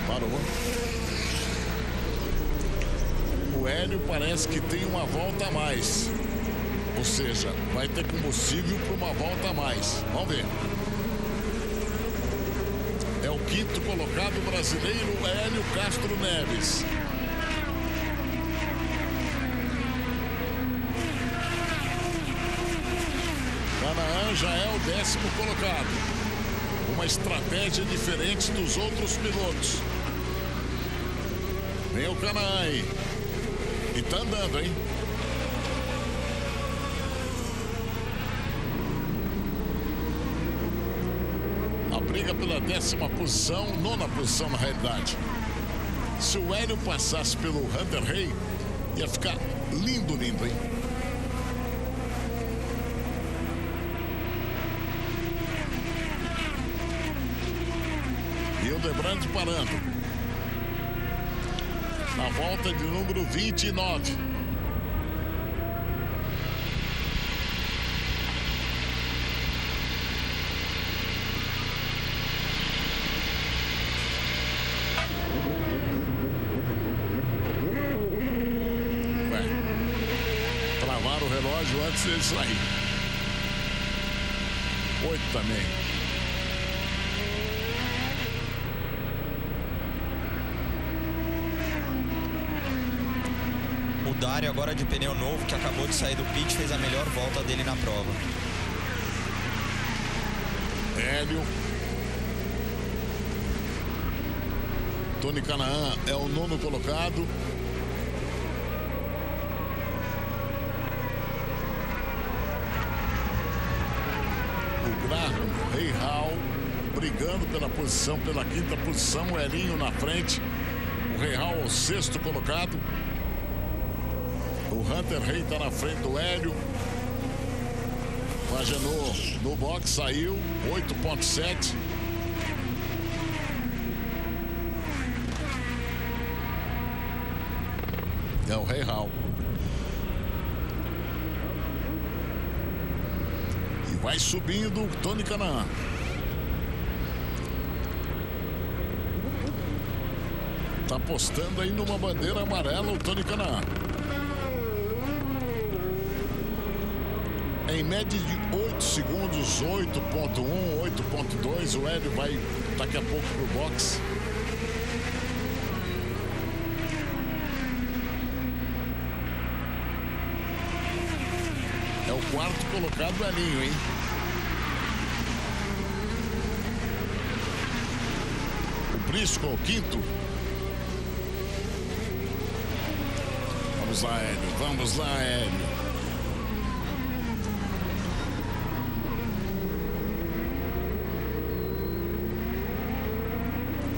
Parou. O Hélio parece que tem uma volta a mais. Ou seja, vai ter combustível para uma volta a mais. Vamos ver. É o 5º colocado brasileiro, Hélio Castro Neves. Canaã já é o 10º colocado. Uma estratégia diferente dos outros pilotos. Vem o Canaã aí. E tá andando, hein? A briga pela 10ª posição, 9ª posição na realidade. Se o Hélio passasse pelo Hunter Hay, Ia ficar lindo, lindo, hein? E o Debrand parando. Na volta de número 29. Travaram o relógio antes dele sair. 8 também.
O Dario, agora de pneu novo, que acabou de sair do pit, fez a melhor volta dele na prova.
Hélio. Tony Kanaan é o 9º colocado. O Graham Rahal brigando pela posição, pela 5ª posição. O Elinho na frente. O Rahal é o 6º colocado. O Hunter Hay está na frente do Hélio. Pagenou no box, saiu 8.7. É o Rahal. E vai subindo o Tony Kanaan. Tá apostando aí numa bandeira amarela o Tony Kanaan. Em média de 8 segundos, 8.1, 8.2. O Hélio vai daqui a pouco pro box. É o 4º colocado, o Elinho, hein? O Briscoe, o 5º. Vamos lá, Hélio. Vamos lá, Hélio.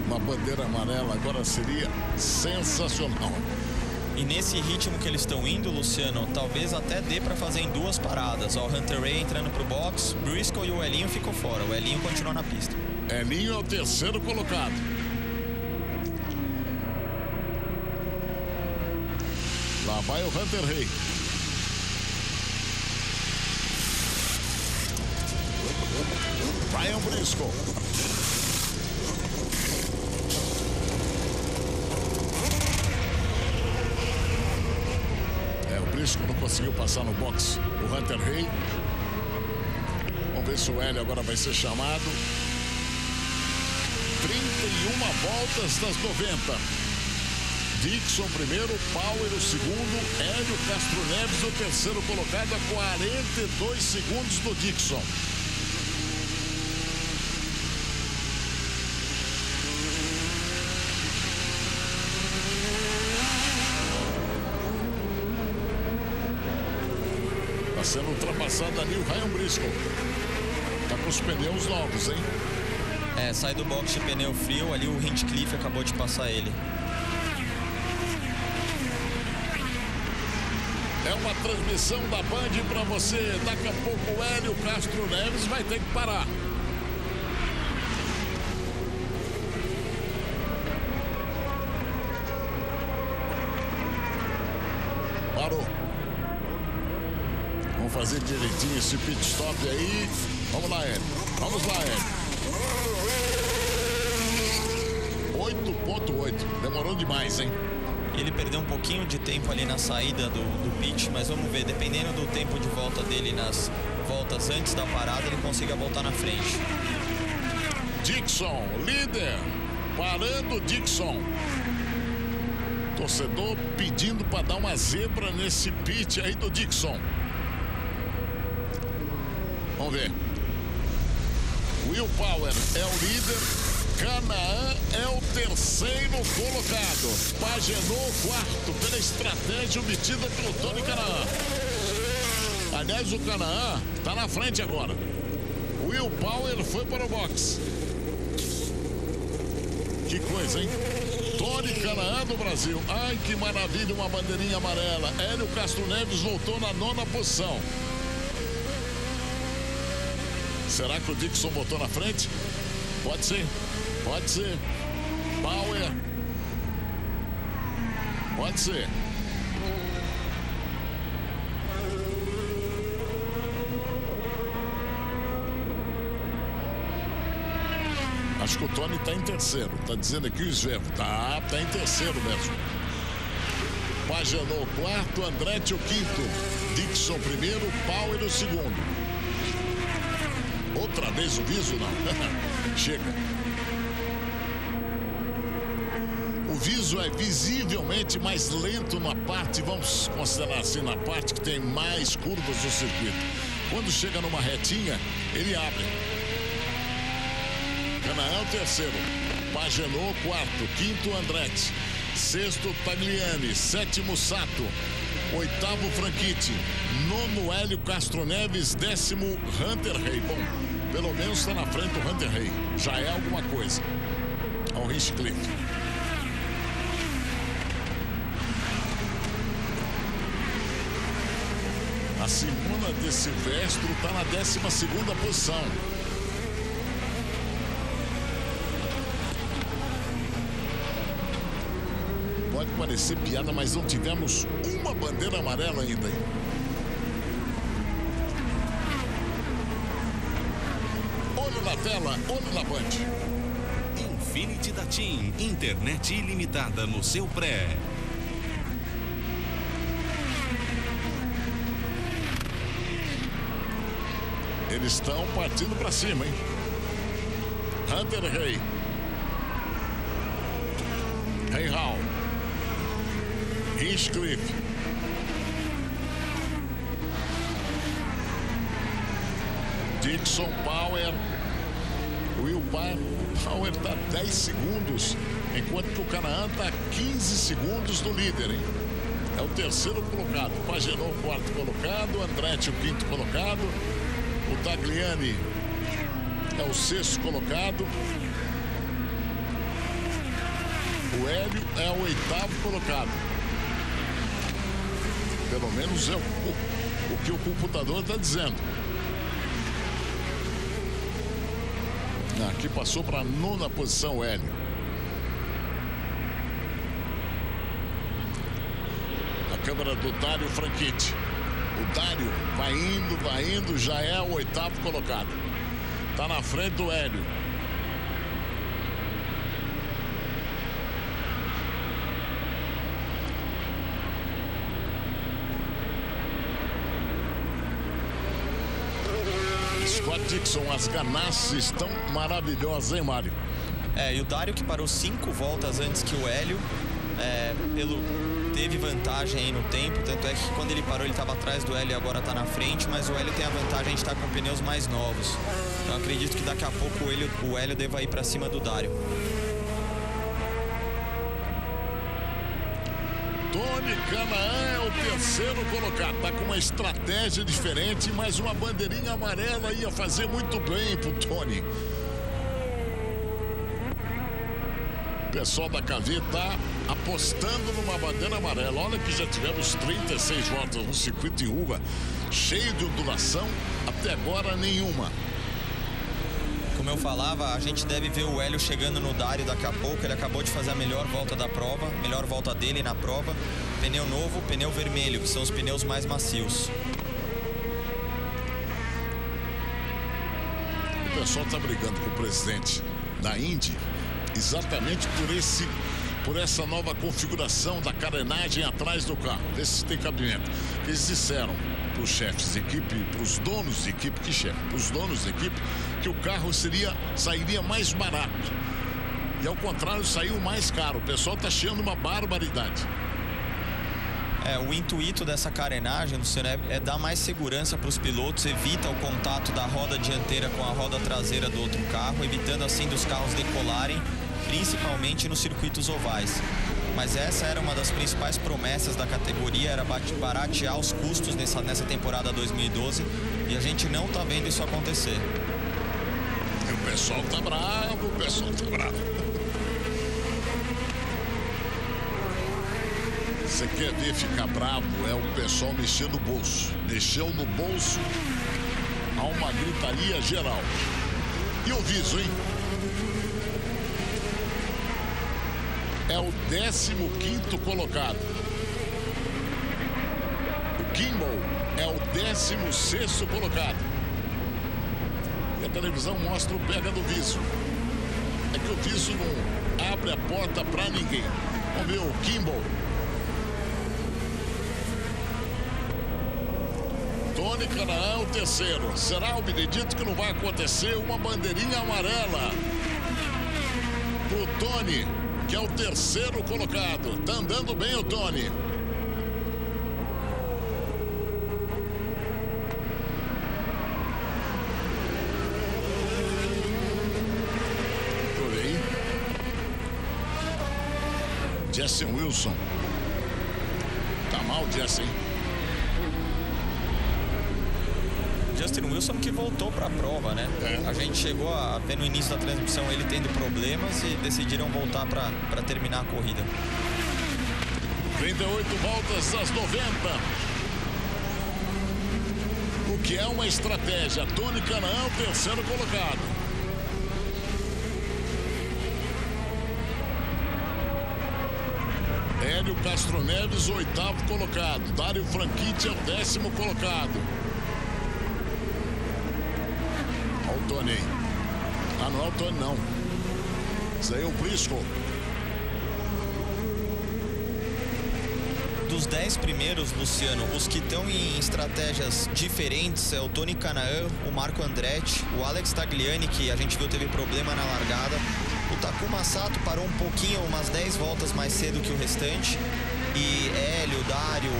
Uma bandeira amarela agora seria sensacional.
E nesse ritmo que eles estão indo, Luciano, talvez até dê para fazer em 2 paradas. Ó, o Hunter Ray entrando pro box, Briscoe e o Elinho ficou fora. O Elinho continua na pista.
Elinho é o 3º colocado. Lá vai o Hunter Ray. Ryan Briscoe. O Briscoe não conseguiu passar no box. O Hunter Ray. Vamos ver se o Hélio agora vai ser chamado. 31 voltas das 90. Dixon primeiro, Power o 2º, Hélio Castro Neves o 3º colocado a 42 segundos do Dixon. Está sendo ultrapassado ali o Ryan Briscoe. Tá com os pneus novos, hein?
É, sai do box de pneu frio, ali o Hinchcliffe acabou de passar ele.
É uma transmissão da Band para você. Daqui a pouco o Hélio Castro Neves vai ter que parar. Parou. Vamos fazer direitinho esse pit stop aí. Vamos lá, Hélio. Vamos lá, Hélio. 8.8. Demorou demais, hein?
Ele perdeu um pouquinho de tempo ali na saída do pit, mas vamos ver, dependendo do tempo de volta dele nas voltas antes da parada, ele consiga voltar na frente.
Dixon, líder, parando Dixon. Torcedor pedindo para dar uma zebra nesse pit aí do Dixon. Vamos ver. Will Power é o líder. Kanaan é o 3º colocado. Pagenou 4º pela estratégia obtida pelo Tony Kanaan. Aliás, o Kanaan está na frente agora. Will Power foi para o box. Que coisa, hein? Tony Canaan do Brasil. Ai, que maravilha, uma bandeirinha amarela. Hélio Castro Neves voltou na 9ª posição. Será que o Dixon botou na frente? Pode ser. Pode ser. Bauer. Pode ser. Acho que o Tony tá em terceiro. Tá dizendo aqui o Svevo. Tá em terceiro mesmo. Pagenaud quarto, Andretti o quinto, Dixon primeiro, Bauer o segundo. Outra vez o Viso, não. Chega. O Viso é visivelmente mais lento na parte, vamos considerar assim, na parte que tem mais curvas do circuito. Quando chega numa retinha, ele abre. Canaan terceiro, Pagenaud quarto, quinto Andretti, sexto Tagliani, sétimo Sato, oitavo Franchitti, nono Hélio Castro Neves, décimo Hunter Hay. Bom, pelo menos está na frente do Hunter Hay, já é alguma coisa. Ao Hinchcliffe. A Simona de Silvestro está na 12ª posição. Pode parecer piada, mas não tivemos uma bandeira amarela ainda, hein? Olho na tela, olho na Band.
Infinity da TIM, internet ilimitada no seu pré.
Eles estão partindo para cima, hein? Hunter Hay. Hall. Hinchcliffe. Dixon, Bauer. Will Bauer está 10 segundos, enquanto que o Canaan está 15 segundos do líder, hein? É o terceiro colocado. Pagenaud, quarto colocado. Andretti, o quinto colocado. O Tagliani é o sexto colocado. O Hélio é o oitavo colocado. Pelo menos é o que o computador está dizendo. Aqui passou para a 9ª posição o Hélio. A câmera do Dário Franchitti. O Dário vai indo, já é o oitavo colocado. Está na frente do Hélio. Scott Dixon, as ganasses estão maravilhosas, hein, Mário?
E o Dário, que parou 5 voltas antes que o Hélio, teve vantagem aí no tempo, tanto é que quando ele parou ele estava atrás do Hélio e agora está na frente, mas o Hélio tem a vantagem de estar com pneus mais novos. Então acredito que daqui a pouco o Hélio deva ir para cima do Dário.
Tony Canaan é o terceiro colocado, tá com uma estratégia diferente, mas uma bandeirinha amarela ia fazer muito bem pro Tony. O pessoal da KV tá apostando numa bandeira amarela. Olha que já tivemos 36 voltas no circuito de rua, cheio de ondulação, até agora nenhuma.
Como eu falava, a gente deve ver o Hélio chegando no Dário daqui a pouco. Ele acabou de fazer a melhor volta da prova, melhor volta dele na prova. Pneu novo, pneu vermelho, que são os pneus mais macios.
O pessoal está brigando com o presidente da Indy exatamente por essa nova configuração da carenagem atrás do carro. Vê se tem cabimento. Eles disseram para os chefes de equipe, para os donos de equipe, para os donos de equipe, que o carro sairia mais barato. E ao contrário, saiu mais caro. O pessoal está achando uma barbaridade.
O intuito dessa carenagem, Luciano, é dar mais segurança para os pilotos, evita o contato da roda dianteira com a roda traseira do outro carro, evitando assim dos carros decolarem, principalmente nos circuitos ovais. Mas essa era uma das principais promessas da categoria, era baratear os custos nessa temporada 2012, e a gente não está vendo isso acontecer.
E o pessoal tá bravo, Você quer ver ficar bravo? É o pessoal mexer no bolso. Mexeu no bolso, há uma gritaria geral. E o Viso, hein? É o 15º colocado. O Kimball é o 16º colocado. E a televisão mostra o pega do Viso. É que o Viso não abre a porta pra ninguém. Vamos ver o Kimball. Tony Kanaan é o 3º. Será o Benedito que não vai acontecer? Uma bandeirinha amarela pro Tony, que é o 3º colocado. Tá andando bem o Tony. Por aí. Justin Wilson. Tá mal, Justin.
Justin Wilson que voltou para a prova, né? A gente chegou a ver no início da transmissão ele tendo problemas e decidiram voltar para terminar a corrida.
38 voltas das 90. O que é uma estratégia. Tony Kanaan, o 3º colocado. Hélio Castro Neves, o 8º colocado. Dário Franchitti é o 10º colocado. Olha o Tony. Ah, não é o Tony, não. Isso aí é o Briscoe.
Dos 10 primeiros, Luciano, os que estão em estratégias diferentes é o Tony Kanaan, o Marco Andretti, o Alex Tagliani, que a gente viu teve problema na largada. O Takuma Sato parou um pouquinho, umas 10 voltas mais cedo que o restante. E Hélio, Dário,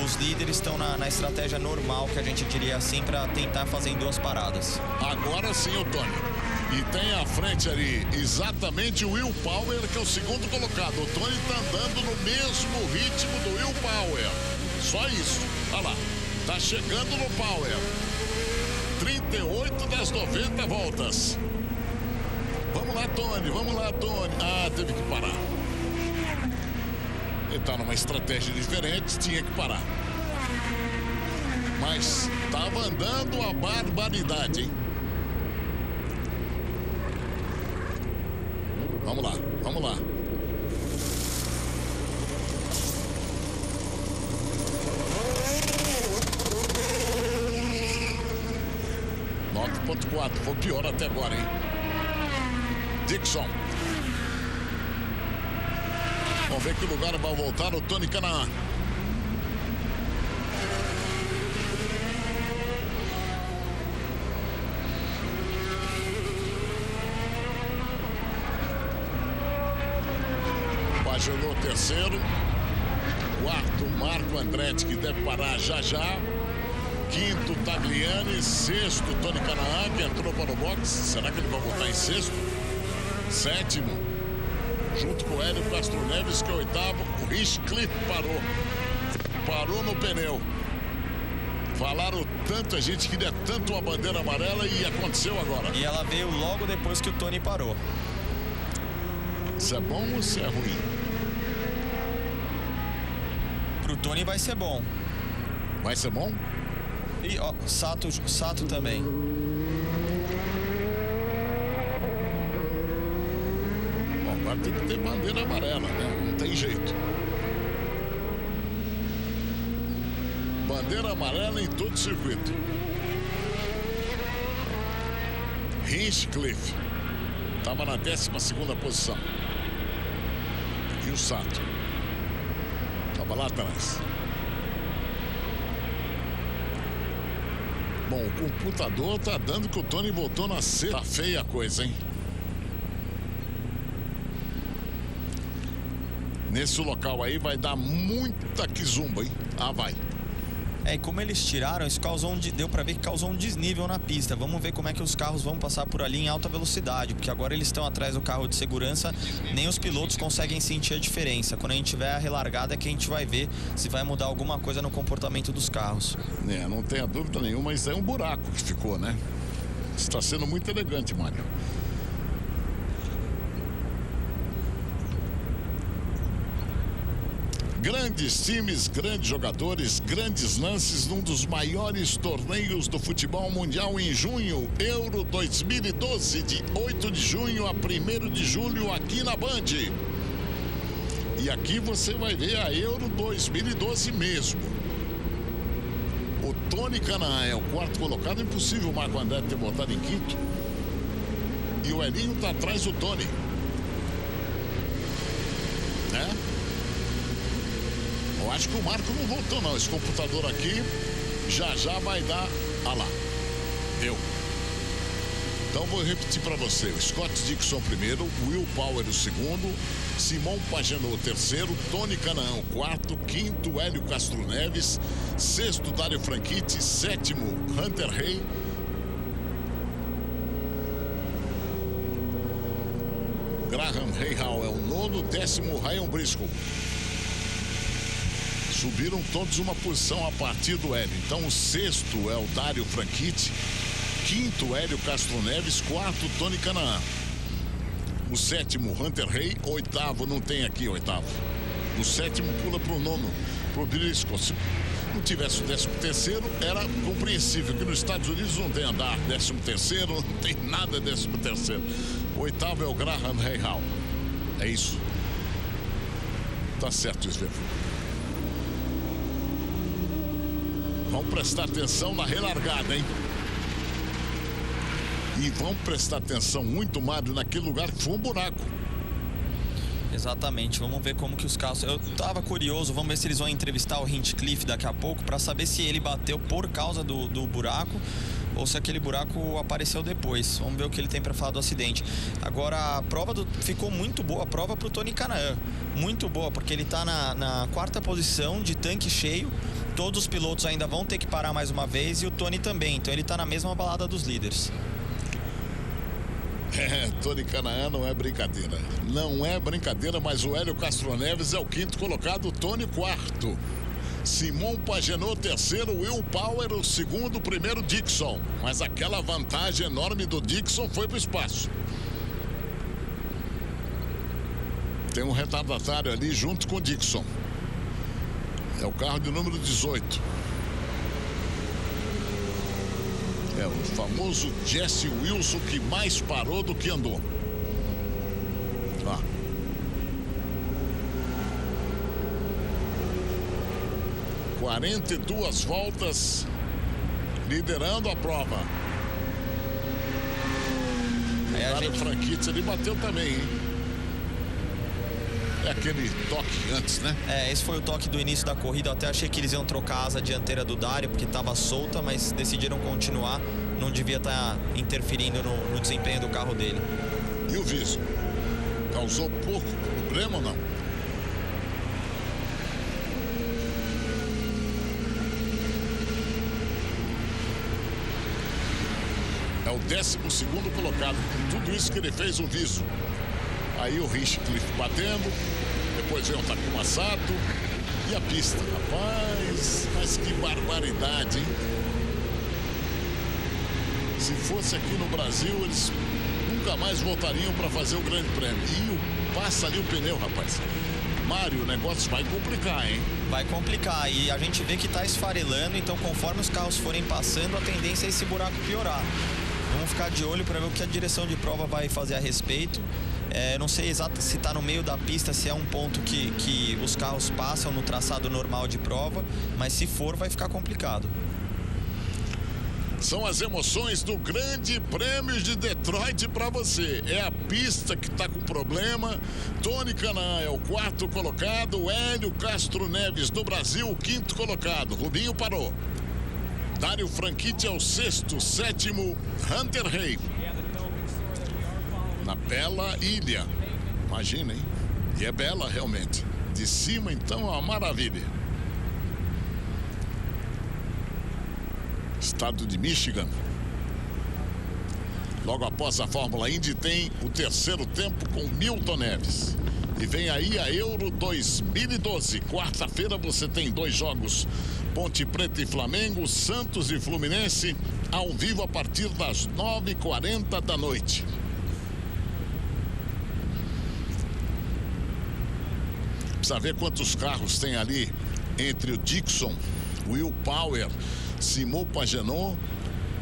os líderes estão na estratégia normal, que a gente diria assim, para tentar fazer em 2 paradas.
Agora sim o Tony. E tem à frente ali exatamente o Will Power, que é o 2º colocado. O Tony tá andando no mesmo ritmo do Will Power. Só isso. Olha lá. Tá chegando no Power. 38 das 90 voltas. Vamos lá, Tony. Vamos lá, Tony. Ah, teve que parar. Ele tá numa estratégia diferente, tinha que parar. Mas tava andando a barbaridade, hein? Vamos lá, vamos lá. .4, foi pior até agora, hein? Dixon. Vamos ver que lugar vai voltar o Tony Kanaan. Jogou o 3º. 4º, Marco Andretti, que deve parar já já. 5º, Tagliani. 6º, Tony Kanaan, que entrou para o box. Será que ele vai voltar em 6º? 7º, junto com o Hélio Castro Neves, que é o 8º. O Hinchcliffe parou no pneu. Falaram tanto, a gente queria tanto uma bandeira amarela e aconteceu agora.
E ela veio logo depois que o Tony parou.
Isso é bom ou isso é ruim?
Pro Tony vai ser bom.
Vai ser bom?
E ó, Sato também.
Bom, agora tem que ter bandeira amarela, né? Não tem jeito. Bandeira amarela em todo o circuito. Hinchcliffe estava na 12ª posição. E o Sato estava lá atrás. Bom, o computador tá dando que o Tony voltou na C. Tá feia a coisa, hein? Nesse local aí vai dar muita quizumba, hein? Ah, vai.
É, e como eles tiraram, isso deu pra ver que causou um desnível na pista. Vamos ver como é que os carros vão passar por ali em alta velocidade, porque agora eles estão atrás do carro de segurança, nem os pilotos conseguem sentir a diferença. Quando a gente tiver a relargada é que a gente vai ver se vai mudar alguma coisa no comportamento dos carros.
É, não tenha dúvida nenhuma, mas é um buraco que ficou, né? Está sendo muito elegante, Mário. Grandes times, grandes jogadores, grandes lances num dos maiores torneios do futebol mundial em junho, Euro 2012, de 8 de junho a 1º de julho aqui na Band. E aqui você vai ver a Euro 2012 mesmo. O Tony Kanaan é o 4º colocado, impossível o Marco André ter botado em 5º. E o Elinho tá atrás do Tony. Né? Eu acho que o Marco não voltou não. Esse computador aqui já vai dar. Ah lá. Deu. Então vou repetir para você. Scott Dixon primeiro, Will Power o segundo, Simon Pagenaud o terceiro, Tony Kanaan o quarto, quinto Hélio Castro Neves, sexto Dário Franchitti, sétimo Hunter Hay, Graham Rahal é o nono, décimo Ryan Briscoe. Subiram todos uma posição a partir do Hélio. Então o sexto é o Dário Franchitti, quinto Hélio Castro Neves, quarto Tony Kanaan. O sétimo Hunter Hay, oitavo não tem aqui oitavo. O sétimo pula para o nono, para o Briscoe. Se não tivesse o 13º, era compreensível que nos Estados Unidos não tem andar 13º, não tem nada 13º. O oitavo é o Graham Rahal. É isso. Tá certo, Esvevo. Vamos prestar atenção na relargada, hein? E vamos prestar atenção muito, Mário, naquele lugar que foi um buraco.
Exatamente, vamos ver como que os carros... Eu tava curioso, vamos ver se eles vão entrevistar o Hinchcliffe daqui a pouco para saber se ele bateu por causa do buraco ou se aquele buraco apareceu depois. Vamos ver o que ele tem para falar do acidente. Agora, a prova ficou muito boa, a prova pro Tony Kanaan. Muito boa, porque ele tá na 4ª posição de tanque cheio. Todos os pilotos ainda vão ter que parar mais uma vez e o Tony também. Então ele tá na mesma balada dos líderes.
Tony Kanaan não é brincadeira. Não é brincadeira, mas o Hélio Castro Neves é o 5º colocado, o Tony 4º. Simon Pagenaud terceiro, Will Power o segundo, primeiro Dixon. Mas aquela vantagem enorme do Dixon foi pro espaço. Tem um retardatário ali junto com o Dixon. É o carro de número 18. É o famoso Jesse Wilson, que mais parou do que andou. Ó. Ah. 42 voltas liderando a prova. O Franchitti ele bateu também, hein? É aquele toque antes, né?
Esse foi o toque do início da corrida. Eu até achei que eles iam trocar a asa dianteira do Dário, porque estava solta, mas decidiram continuar. Não devia estar interferindo no desempenho do carro dele.
E o viso? Causou pouco problema ou não? É o 12º colocado. Com tudo isso que ele fez, o viso. Aí o Hinchcliffe batendo, depois vem o Takuma Sato e a pista. Rapaz, mas que barbaridade, hein? Se fosse aqui no Brasil, eles nunca mais voltariam para fazer o Grande Prêmio. E passa ali o pneu, rapaz. Mário, o negócio vai complicar, hein?
Vai complicar e a gente vê que tá esfarelando, então conforme os carros forem passando, a tendência é esse buraco piorar. Vamos ficar de olho para ver o que a direção de prova vai fazer a respeito. Não sei exato se está no meio da pista, se é um ponto que os carros passam no traçado normal de prova, mas se for, vai ficar complicado.
São as emoções do Grande Prêmio de Detroit para você. É a pista que está com problema. Tony Kanaan é o 4º colocado, Hélio Castro Neves do Brasil, o 5º colocado. Rubinho parou. Dário Franchitti é o 6º, 7º, Hunter Hay. Na bela ilha. Imagina, hein? E é bela realmente. De cima, então, é uma maravilha. Estado de Michigan. Logo após a Fórmula Indy tem o 3º tempo com Milton Neves. E vem aí a Euro 2012. Quarta-feira você tem 2 jogos. Ponte Preta e Flamengo, Santos e Fluminense, ao vivo a partir das 9h40 da noite. Precisa ver quantos carros tem ali entre o Dixon, Will Power, Simon Pagenaud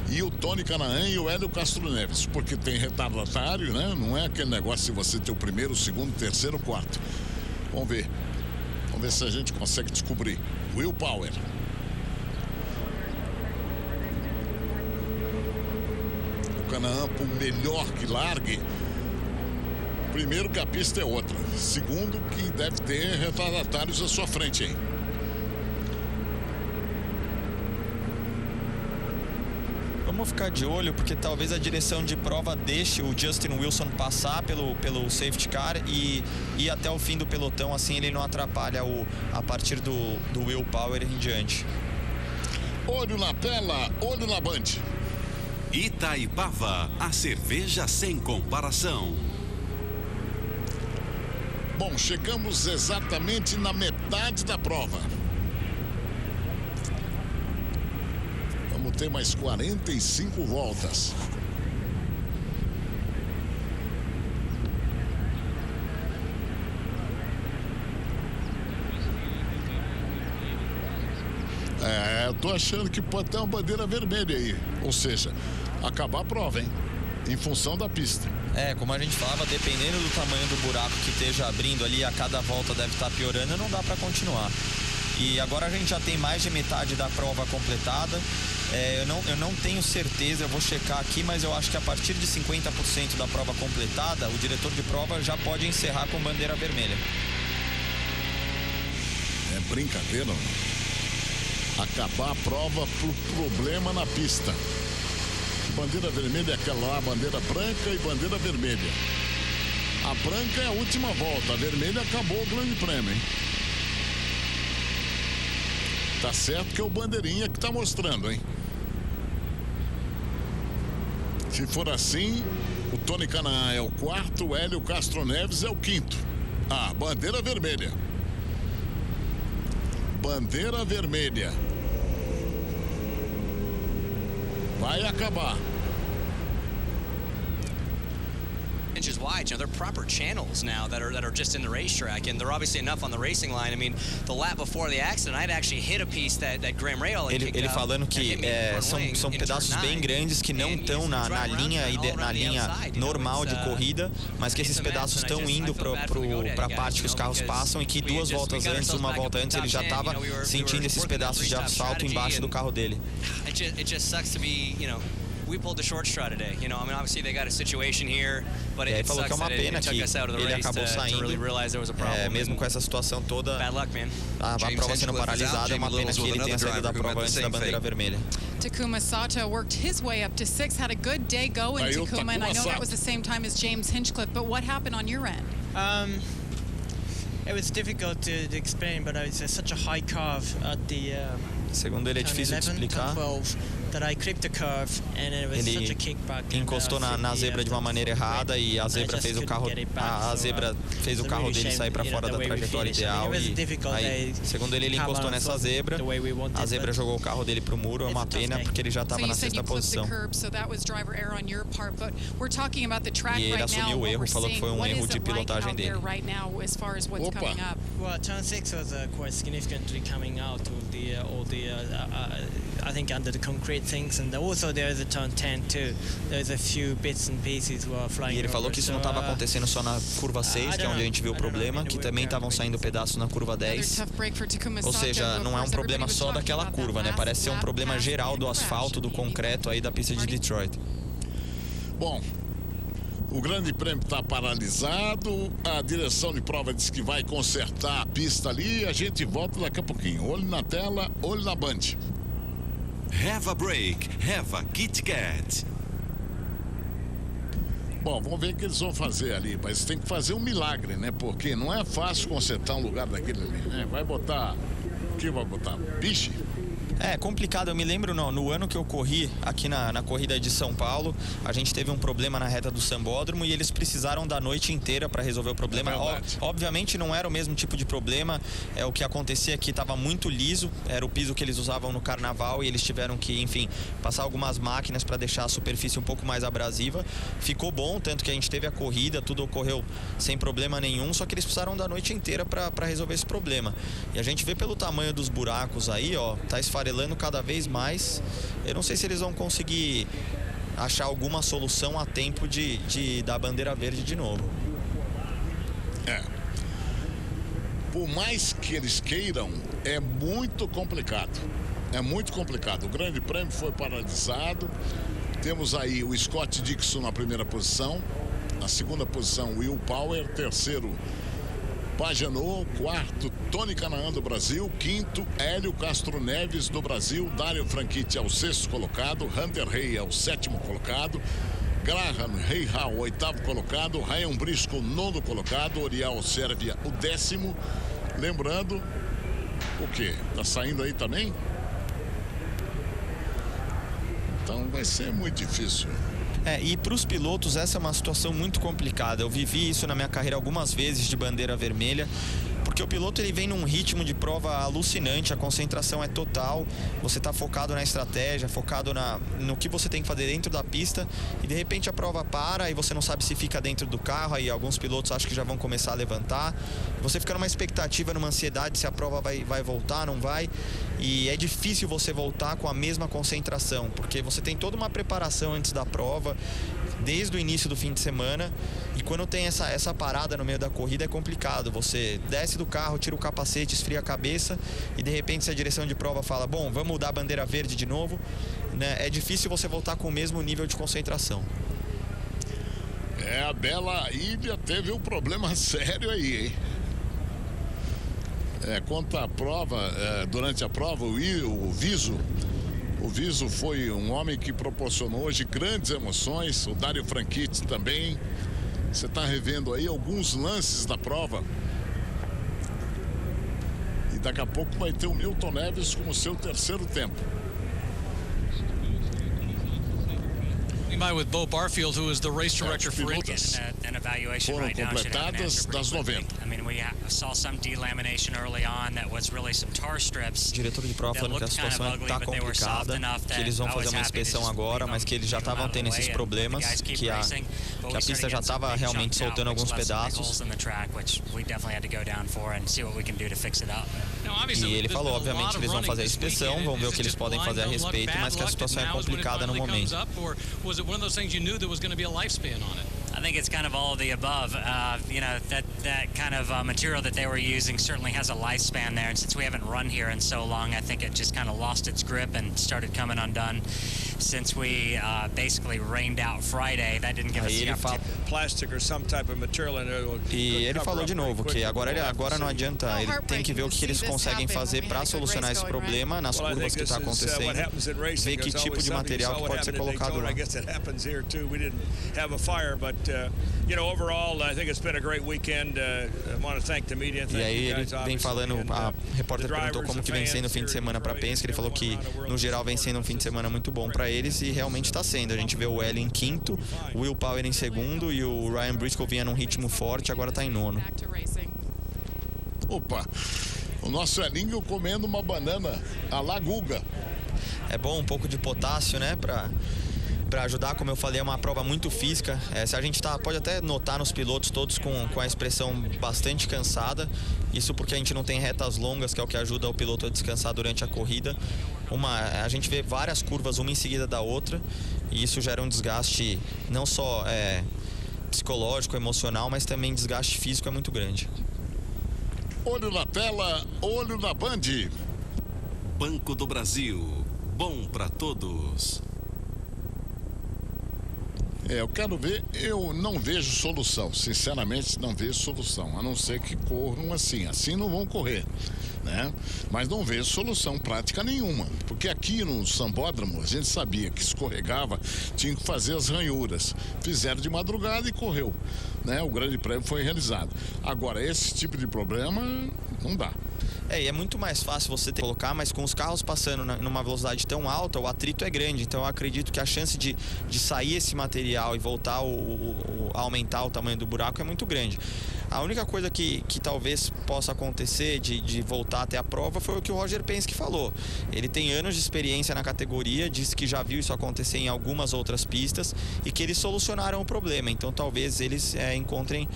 e o Tony Kanaan e o Hélio Castro Neves, porque tem retardatário, né? Não é aquele negócio se você ter o primeiro, o segundo, o terceiro, o quarto. Vamos ver se a gente consegue descobrir. Will Power. O Kanaan, por melhor que largue, primeiro que a pista é outra, segundo que deve ter retardatários à sua frente, hein?
Vamos ficar de olho, porque talvez a direção de prova deixe o Justin Wilson passar pelo safety car e ir até o fim do pelotão, assim ele não atrapalha a partir do Will Power em diante.
Olho na tela, olho na Band.
Itaipava, a cerveja sem comparação.
Bom, chegamos exatamente na metade da prova. Vamos ter mais 45 voltas. Eu tô achando que pode ter uma bandeira vermelha aí. Ou seja, acabar a prova, hein? Em função da pista.
Como a gente falava, dependendo do tamanho do buraco que esteja abrindo ali, a cada volta deve estar piorando, não dá para continuar. E agora a gente já tem mais de metade da prova completada. Eu não tenho certeza, eu vou checar aqui, mas eu acho que a partir de 50% da prova completada, o diretor de prova já pode encerrar com bandeira vermelha.
É brincadeira, não? Acabar a prova por problema na pista. Bandeira vermelha é aquela lá, bandeira branca e bandeira vermelha. A branca é a última volta, a vermelha acabou o Grande Prêmio, hein? Tá certo que é o bandeirinha que tá mostrando, hein? Se for assim, o Tony Kanaan é o quarto, o Hélio Castro Neves é o quinto. Bandeira vermelha. Bandeira vermelha. Vai acabar.
Inches wide, they're proper channels now that are just in the racetrack, and they're obviously enough on the racing line. I mean, the lap before the accident, I'd actually hit a piece that Graham Rahal had kicked
ele falando que são pedaços bem grandes que não estão na linha normal de corrida, mas que esses pedaços estão indo para a parte que os carros passam e que 2 voltas antes, uma volta antes, ele já estava sentindo esses pedaços de asfalto embaixo do carro dele.
It just sucks to be, we pulled the short straw today. I mean, obviously they got a situation here, but it
falou que é uma pena que ele acabou saindo. Mesmo com essa situação toda,
bad luck, man.
A prova sendo paralisada, é uma pena que ele tenha saído da prova antes da bandeira vermelha.
Takuma Sato worked his way up to 6, had a good day going, Takuma, and I know that was the same time as James Hinchcliffe, but what happened on your end?
It was difficult to explain, but it's such a high curve at the
segundo ele, é difícil de explicar. Ele encostou na zebra de uma maneira errada e a zebra fez o carro dele sair para fora da trajetória ideal. E aí, segundo ele encostou nessa zebra, a zebra jogou o carro dele pro muro. É uma pena porque ele já estava na 6ª posição. E ele assumiu o erro, falou que foi um erro de pilotagem dele.
Opa!
Well, turn 6 was quite significantly coming out of all the I think under the concrete things, and also there's a turn 10 too. There's a few bits and pieces were flying.
E ele falou que isso não estava acontecendo só na curva 6, que é onde a gente viu o problema, que também estavam saindo pedaços na curva 10. Ou seja, não é um problema só daquela curva, né? Parece ser um problema geral do asfalto, do concreto aí da pista de Detroit.
Bom, o Grande Prêmio está paralisado, a direção de prova diz que vai consertar a pista ali e a gente volta daqui a pouquinho. Olho na tela, olho na Band.
Have a break, have a Kit Kat.
Bom, vamos ver o que eles vão fazer ali, mas tem que fazer um milagre, né? Porque não é fácil consertar um lugar daquele ali, né? Vai botar... O que vai botar? Piche?
É complicado, eu me lembro no ano que eu corri aqui na corrida de São Paulo, a gente teve um problema na reta do Sambódromo e eles precisaram da noite inteira para resolver o problema. Obviamente não era o mesmo tipo de problema, o que acontecia aqui estava muito liso, era o piso que eles usavam no carnaval e eles tiveram que, enfim, passar algumas máquinas para deixar a superfície um pouco mais abrasiva. Ficou bom, tanto que a gente teve a corrida, tudo ocorreu sem problema nenhum, só que eles precisaram da noite inteira para resolver esse problema. E a gente vê pelo tamanho dos buracos aí, tá esfarelando cada vez mais. Eu não sei se eles vão conseguir achar alguma solução a tempo de dar a bandeira verde de novo.
Por mais que eles queiram, é muito complicado. É muito complicado. O Grande Prêmio foi paralisado. Temos aí o Scott Dixon na primeira posição. Na segunda posição, Will Power. Terceiro, Pagenot. Quarto, Tony Canaan do Brasil. Quinto, Hélio Castro Neves do Brasil. Dário Franchitti é o sexto colocado. Hunter Hay é o sétimo colocado. Graham Rahal, o oitavo colocado. Ryan Briscoe, nono colocado. Oriol Sérvia, o décimo. Lembrando, o quê? Tá saindo aí também? Então vai ser muito difícil.
E para os pilotos essa é uma situação muito complicada. Eu vivi isso na minha carreira algumas vezes de bandeira vermelha, porque o piloto ele vem num ritmo de prova alucinante, a concentração é total, você está focado na estratégia, focado no que você tem que fazer dentro da pista, e de repente a prova para e você não sabe se fica dentro do carro, aí alguns pilotos acham que já vão começar a levantar, você fica numa expectativa, numa ansiedade se a prova vai voltar, não vai, e é difícil você voltar com a mesma concentração, porque você tem toda uma preparação antes da prova, desde o início do fim de semana, e quando tem essa parada no meio da corrida é complicado. Você desce do carro, tira o capacete, esfria a cabeça e de repente se a direção de prova fala, bom, vamos dar a bandeira verde de novo, né? É difícil você voltar com o mesmo nível de concentração.
A Bela Ilha teve um problema sério aí, hein? Quanto à prova, durante a prova, o Viso foi um homem que proporcionou hoje grandes emoções, o Dário Franchitti também. Você está revendo aí alguns lances da prova. E daqui a pouco vai ter o Milton Neves com o seu terceiro tempo.
With Bo Barfield, who is the race director for
an evaluation foram completadas das 90.
O diretor de prova falando que a situação está complicada, que eles vão fazer uma inspeção agora, mas que eles já estavam tendo esses problemas, que a pista já estava realmente soltando alguns pedaços. E ele falou, obviamente, que eles vão fazer a inspeção, vão ver o que eles podem fazer a respeito, mas que a situação é complicada no momento.
One of those things you knew there was going to be a lifespan on it?
I think it's kind of all of the above. That kind of material that they were using certainly has a lifespan there, and since we haven't run here in so long, I think it just kind of lost its grip and started coming undone. Since we basically rained out Friday, that didn't give us the opportunity.
Plastic or some type of material in it.
E ele falou de novo que agora não adianta, ele tem que ver o que eles conseguem fazer para solucionar esse problema nas curvas que está acontecendo, ver que tipo de material que pode ser colocado lá. E aí ele vem falando, a repórter perguntou como que vem sendo o fim de semana para a Penske, ele falou que no geral vem sendo um fim de semana muito bom para eles e realmente está sendo. A gente vê o Hélio em quinto, o Will Power em segundo e o Ryan Briscoe vinha num ritmo forte, agora está em nono.
Opa, o nosso Elinho comendo uma banana à la Guga.
É bom um pouco de potássio, né, para ajudar, como eu falei, é uma prova muito física. Se a gente pode até notar nos pilotos todos com a expressão bastante cansada, isso porque a gente não tem retas longas, que é o que ajuda o piloto a descansar durante a corrida. A gente vê várias curvas uma em seguida da outra e isso gera um desgaste não só psicológico, emocional, mas também desgaste físico é muito grande.
Olho na tela, olho na Band.
Banco do Brasil, bom para todos.
Eu quero ver, eu não vejo solução, sinceramente não vejo solução, a não ser que corram assim não vão correr, né? Mas não vejo solução prática nenhuma, porque aqui no Sambódromo a gente sabia que escorregava, tinha que fazer as ranhuras, fizeram de madrugada e correu, né? O Grande Prêmio foi realizado. Agora, esse tipo de problema não dá.
E é muito mais fácil você ter que colocar, mas com os carros passando numa velocidade tão alta, o atrito é grande. Então eu acredito que a chance de sair esse material e voltar a aumentar o tamanho do buraco é muito grande. A única coisa que talvez possa acontecer de voltar até a prova foi o que o Roger Penske falou. Ele tem anos de experiência na categoria, disse que já viu isso acontecer em algumas outras pistas e que eles solucionaram o problema. Então talvez eles encontrem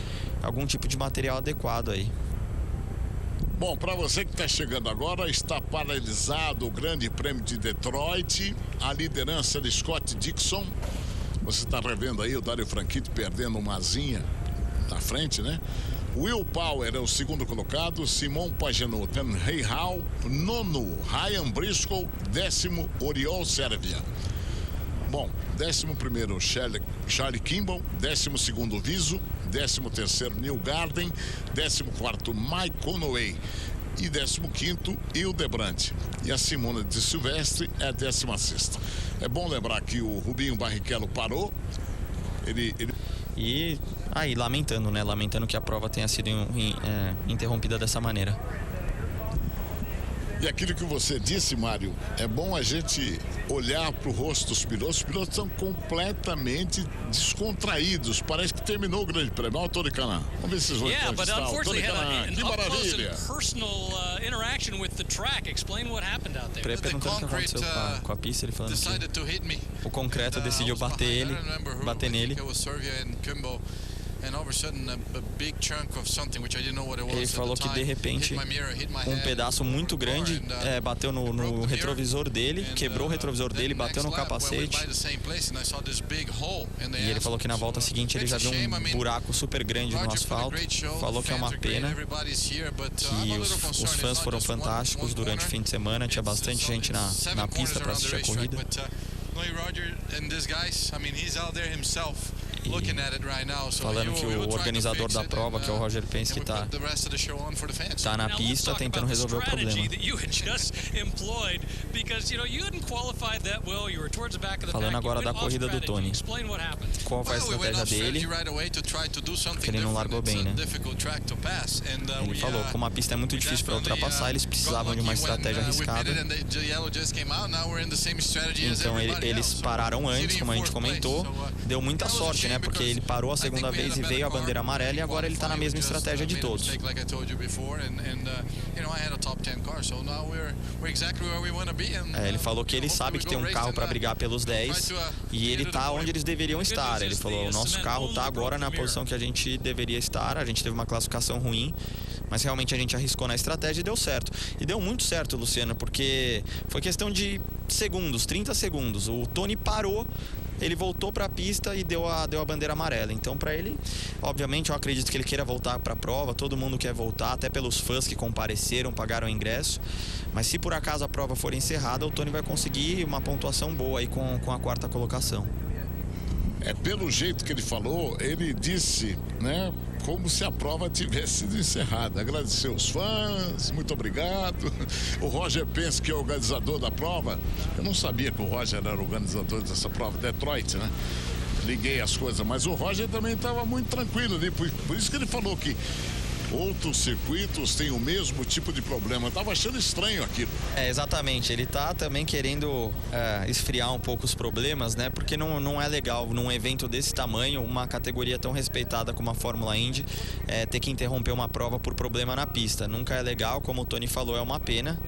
algum tipo de material adequado aí.
Bom, para você que está chegando agora, está paralisado o Grande Prêmio de Detroit, a liderança de Scott Dixon. Você está revendo aí o Dario Franchitti perdendo uma asinha na frente, né? Will Power é o segundo colocado, Simon Pagenaud, Tenrei Hall, nono Ryan Briscoe, 10º Oriol Servia. Bom, 11º Charlie Kimball, 12º Viso, 13º Neil Garden, 14º Mike Conway e 15º Hildebrand. E a Simona de Silvestre é a 16ª. É bom lembrar que o Rubinho Barrichello parou.
E aí, lamentando, né? Lamentando que a prova tenha sido interrompida dessa maneira.
E aquilo que você disse, Mário, é bom a gente olhar para o rosto dos pilotos. Os pilotos são completamente descontraídos. Parece que terminou o Grande Prêmio. Olha o Tony Kanaan. Vamos ver se vocês vão entrevistar o Tony Kanaan. Que maravilha!
Perguntando o que aconteceu com a pista, ele falando que o concreto decidiu bater nele. Ele falou que de repente um pedaço muito grande bateu no retrovisor dele, quebrou o retrovisor dele, bateu no capacete. E ele falou que na volta seguinte ele já viu um buraco super grande no asfalto. Falou que é uma pena, que os fãs foram fantásticos durante o fim de semana, tinha bastante gente na pista para assistir a corrida. Falando que o organizador da prova, que é o Roger Penske, tá na pista tentando resolver o problema. Falando agora da corrida do Tony, qual foi a estratégia dele? Porque ele não largou bem, né? Ele falou, como a pista é muito difícil para ultrapassar, eles precisavam de uma estratégia arriscada. Então eles pararam antes, como a gente comentou. Deu muita sorte, né? Porque ele parou a segunda vez e veio a bandeira amarela, e agora ele está na mesma estratégia de todos. Ele falou que ele sabe que tem um carro para brigar pelos 10 e ele está onde eles deveriam estar. Ele falou, o nosso carro está agora na posição que a gente deveria estar. A gente teve uma classificação ruim, mas realmente a gente arriscou na estratégia e deu certo. E deu muito certo, Luciano, porque foi questão de segundos, 30 segundos. O Tony parou, ele voltou para a pista e deu a bandeira amarela. Então, para ele, obviamente, eu acredito que ele queira voltar para a prova. Todo mundo quer voltar, até pelos fãs que compareceram, pagaram o ingresso. Mas se por acaso a prova for encerrada, o Tony vai conseguir uma pontuação boa aí com a 4ª colocação.
Pelo jeito que ele falou, ele disse, né, como se a prova tivesse sido encerrada. Agradeceu os fãs, muito obrigado. O Roger Penske, que é o organizador da prova, eu não sabia que o Roger era o organizador dessa prova, Detroit, né? Liguei as coisas, mas o Roger também estava muito tranquilo ali, por isso que ele falou que outros circuitos têm o mesmo tipo de problema. Eu tava achando estranho aquilo.
Exatamente. Ele tá também querendo esfriar um pouco os problemas, né? Porque não é legal num evento desse tamanho, uma categoria tão respeitada como a Fórmula Indy, ter que interromper uma prova por problema na pista. Nunca é legal, como o Tony falou, é uma pena.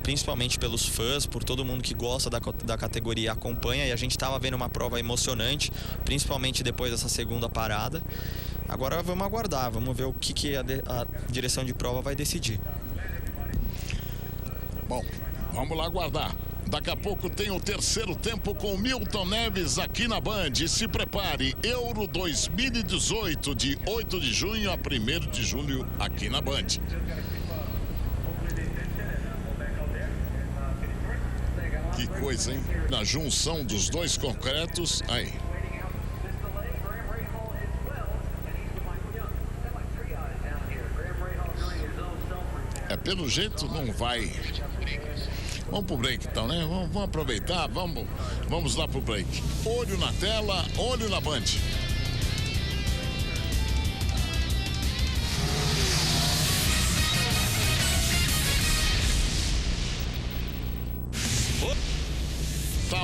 Principalmente pelos fãs, por todo mundo que gosta da categoria e acompanha. E a gente estava vendo uma prova emocionante, principalmente depois dessa segunda parada. Agora vamos aguardar, vamos ver o que a direção de prova vai decidir.
Bom, vamos lá aguardar. Daqui a pouco tem o terceiro tempo com Milton Neves aqui na Band. Se prepare, Euro 2018, de 8 de junho a 1º de julho aqui na Band. Que coisa, hein? Na junção dos dois concretos, aí. Pelo jeito não vai. Vamos pro break então, né? Vamos aproveitar, vamos lá pro break. Olho na tela, olho na Band.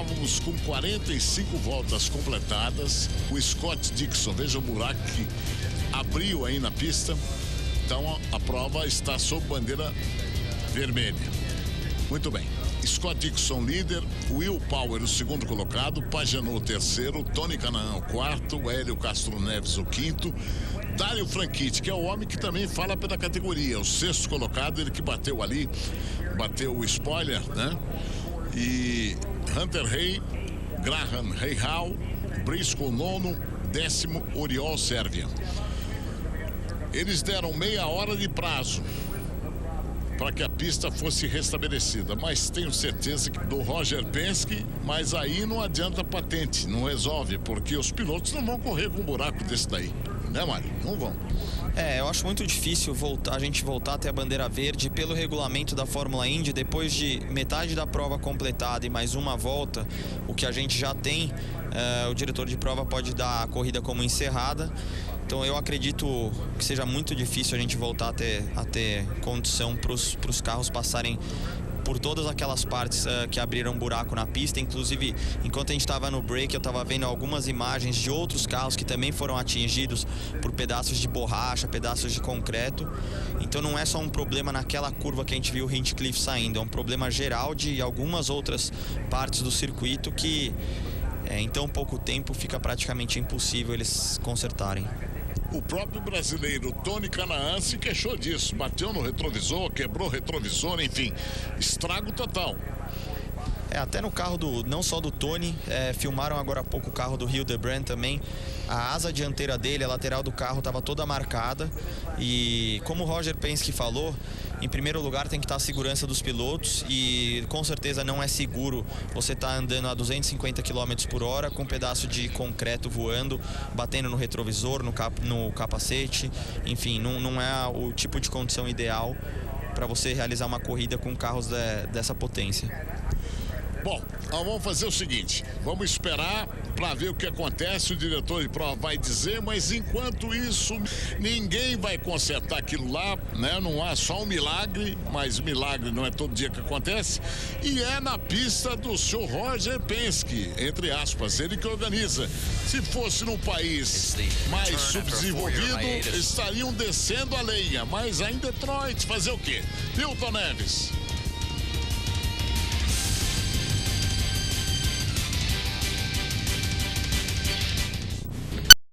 estávamos com 45 voltas completadas. O Scott Dixon, veja o buraco que abriu aí na pista. Então a prova está sob bandeira vermelha. Muito bem. Scott Dixon líder, Will Power o segundo colocado, Pagenaud o terceiro, Tony Kanaan o quarto, Hélio Castro Neves o quinto, Dário Franchitti, que é o homem que também fala pela categoria, o sexto colocado, ele que bateu ali, bateu o spoiler, né? E Hunter Hay, Graham Rahal, Briscoe nono, décimo, Oriol Sérvia. Eles deram meia hora de prazo para que a pista fosse restabelecida, mas tenho certeza que do Roger Penske, mas aí não adianta patente, não resolve, porque os pilotos não vão correr com um buraco desse daí, né, Mário? Não vão.
Eu acho muito difícil a gente voltar até a bandeira verde pelo regulamento da Fórmula Indy, depois de metade da prova completada e mais uma volta, o que a gente já tem, o diretor de prova pode dar a corrida como encerrada. Então eu acredito que seja muito difícil a gente voltar a ter condição para os carros passarem por todas aquelas partes que abriram buraco na pista. Inclusive, enquanto a gente estava no break, eu estava vendo algumas imagens de outros carros que também foram atingidos por pedaços de borracha, pedaços de concreto. Então não é só um problema naquela curva que a gente viu o Hinchcliffe saindo, é um problema geral de algumas outras partes do circuito que em tão pouco tempo fica praticamente impossível eles consertarem.
O próprio brasileiro Tony Kanaan se queixou disso, bateu no retrovisor, quebrou o retrovisor, enfim, estrago total.
Até no carro não só do Tony, filmaram agora há pouco o carro do Hildebrand também. A asa dianteira dele, a lateral do carro estava toda marcada. E como o Roger Penske falou, em primeiro lugar tem que estar a segurança dos pilotos, e com certeza não é seguro você estar andando a 250 km por hora com um pedaço de concreto voando, batendo no retrovisor, no capacete. Enfim, não é o tipo de condição ideal para você realizar uma corrida com carros dessa potência.
Bom, nós vamos fazer o seguinte, vamos esperar para ver o que acontece, o diretor de prova vai dizer, mas enquanto isso, ninguém vai consertar aquilo lá, né? Não há só um milagre, mas milagre não é todo dia que acontece, e é na pista do senhor Roger Penske, entre aspas, ele que organiza. Se fosse num país mais subdesenvolvido, estariam descendo a lenha, mas aí em Detroit, fazer o quê? Milton Neves.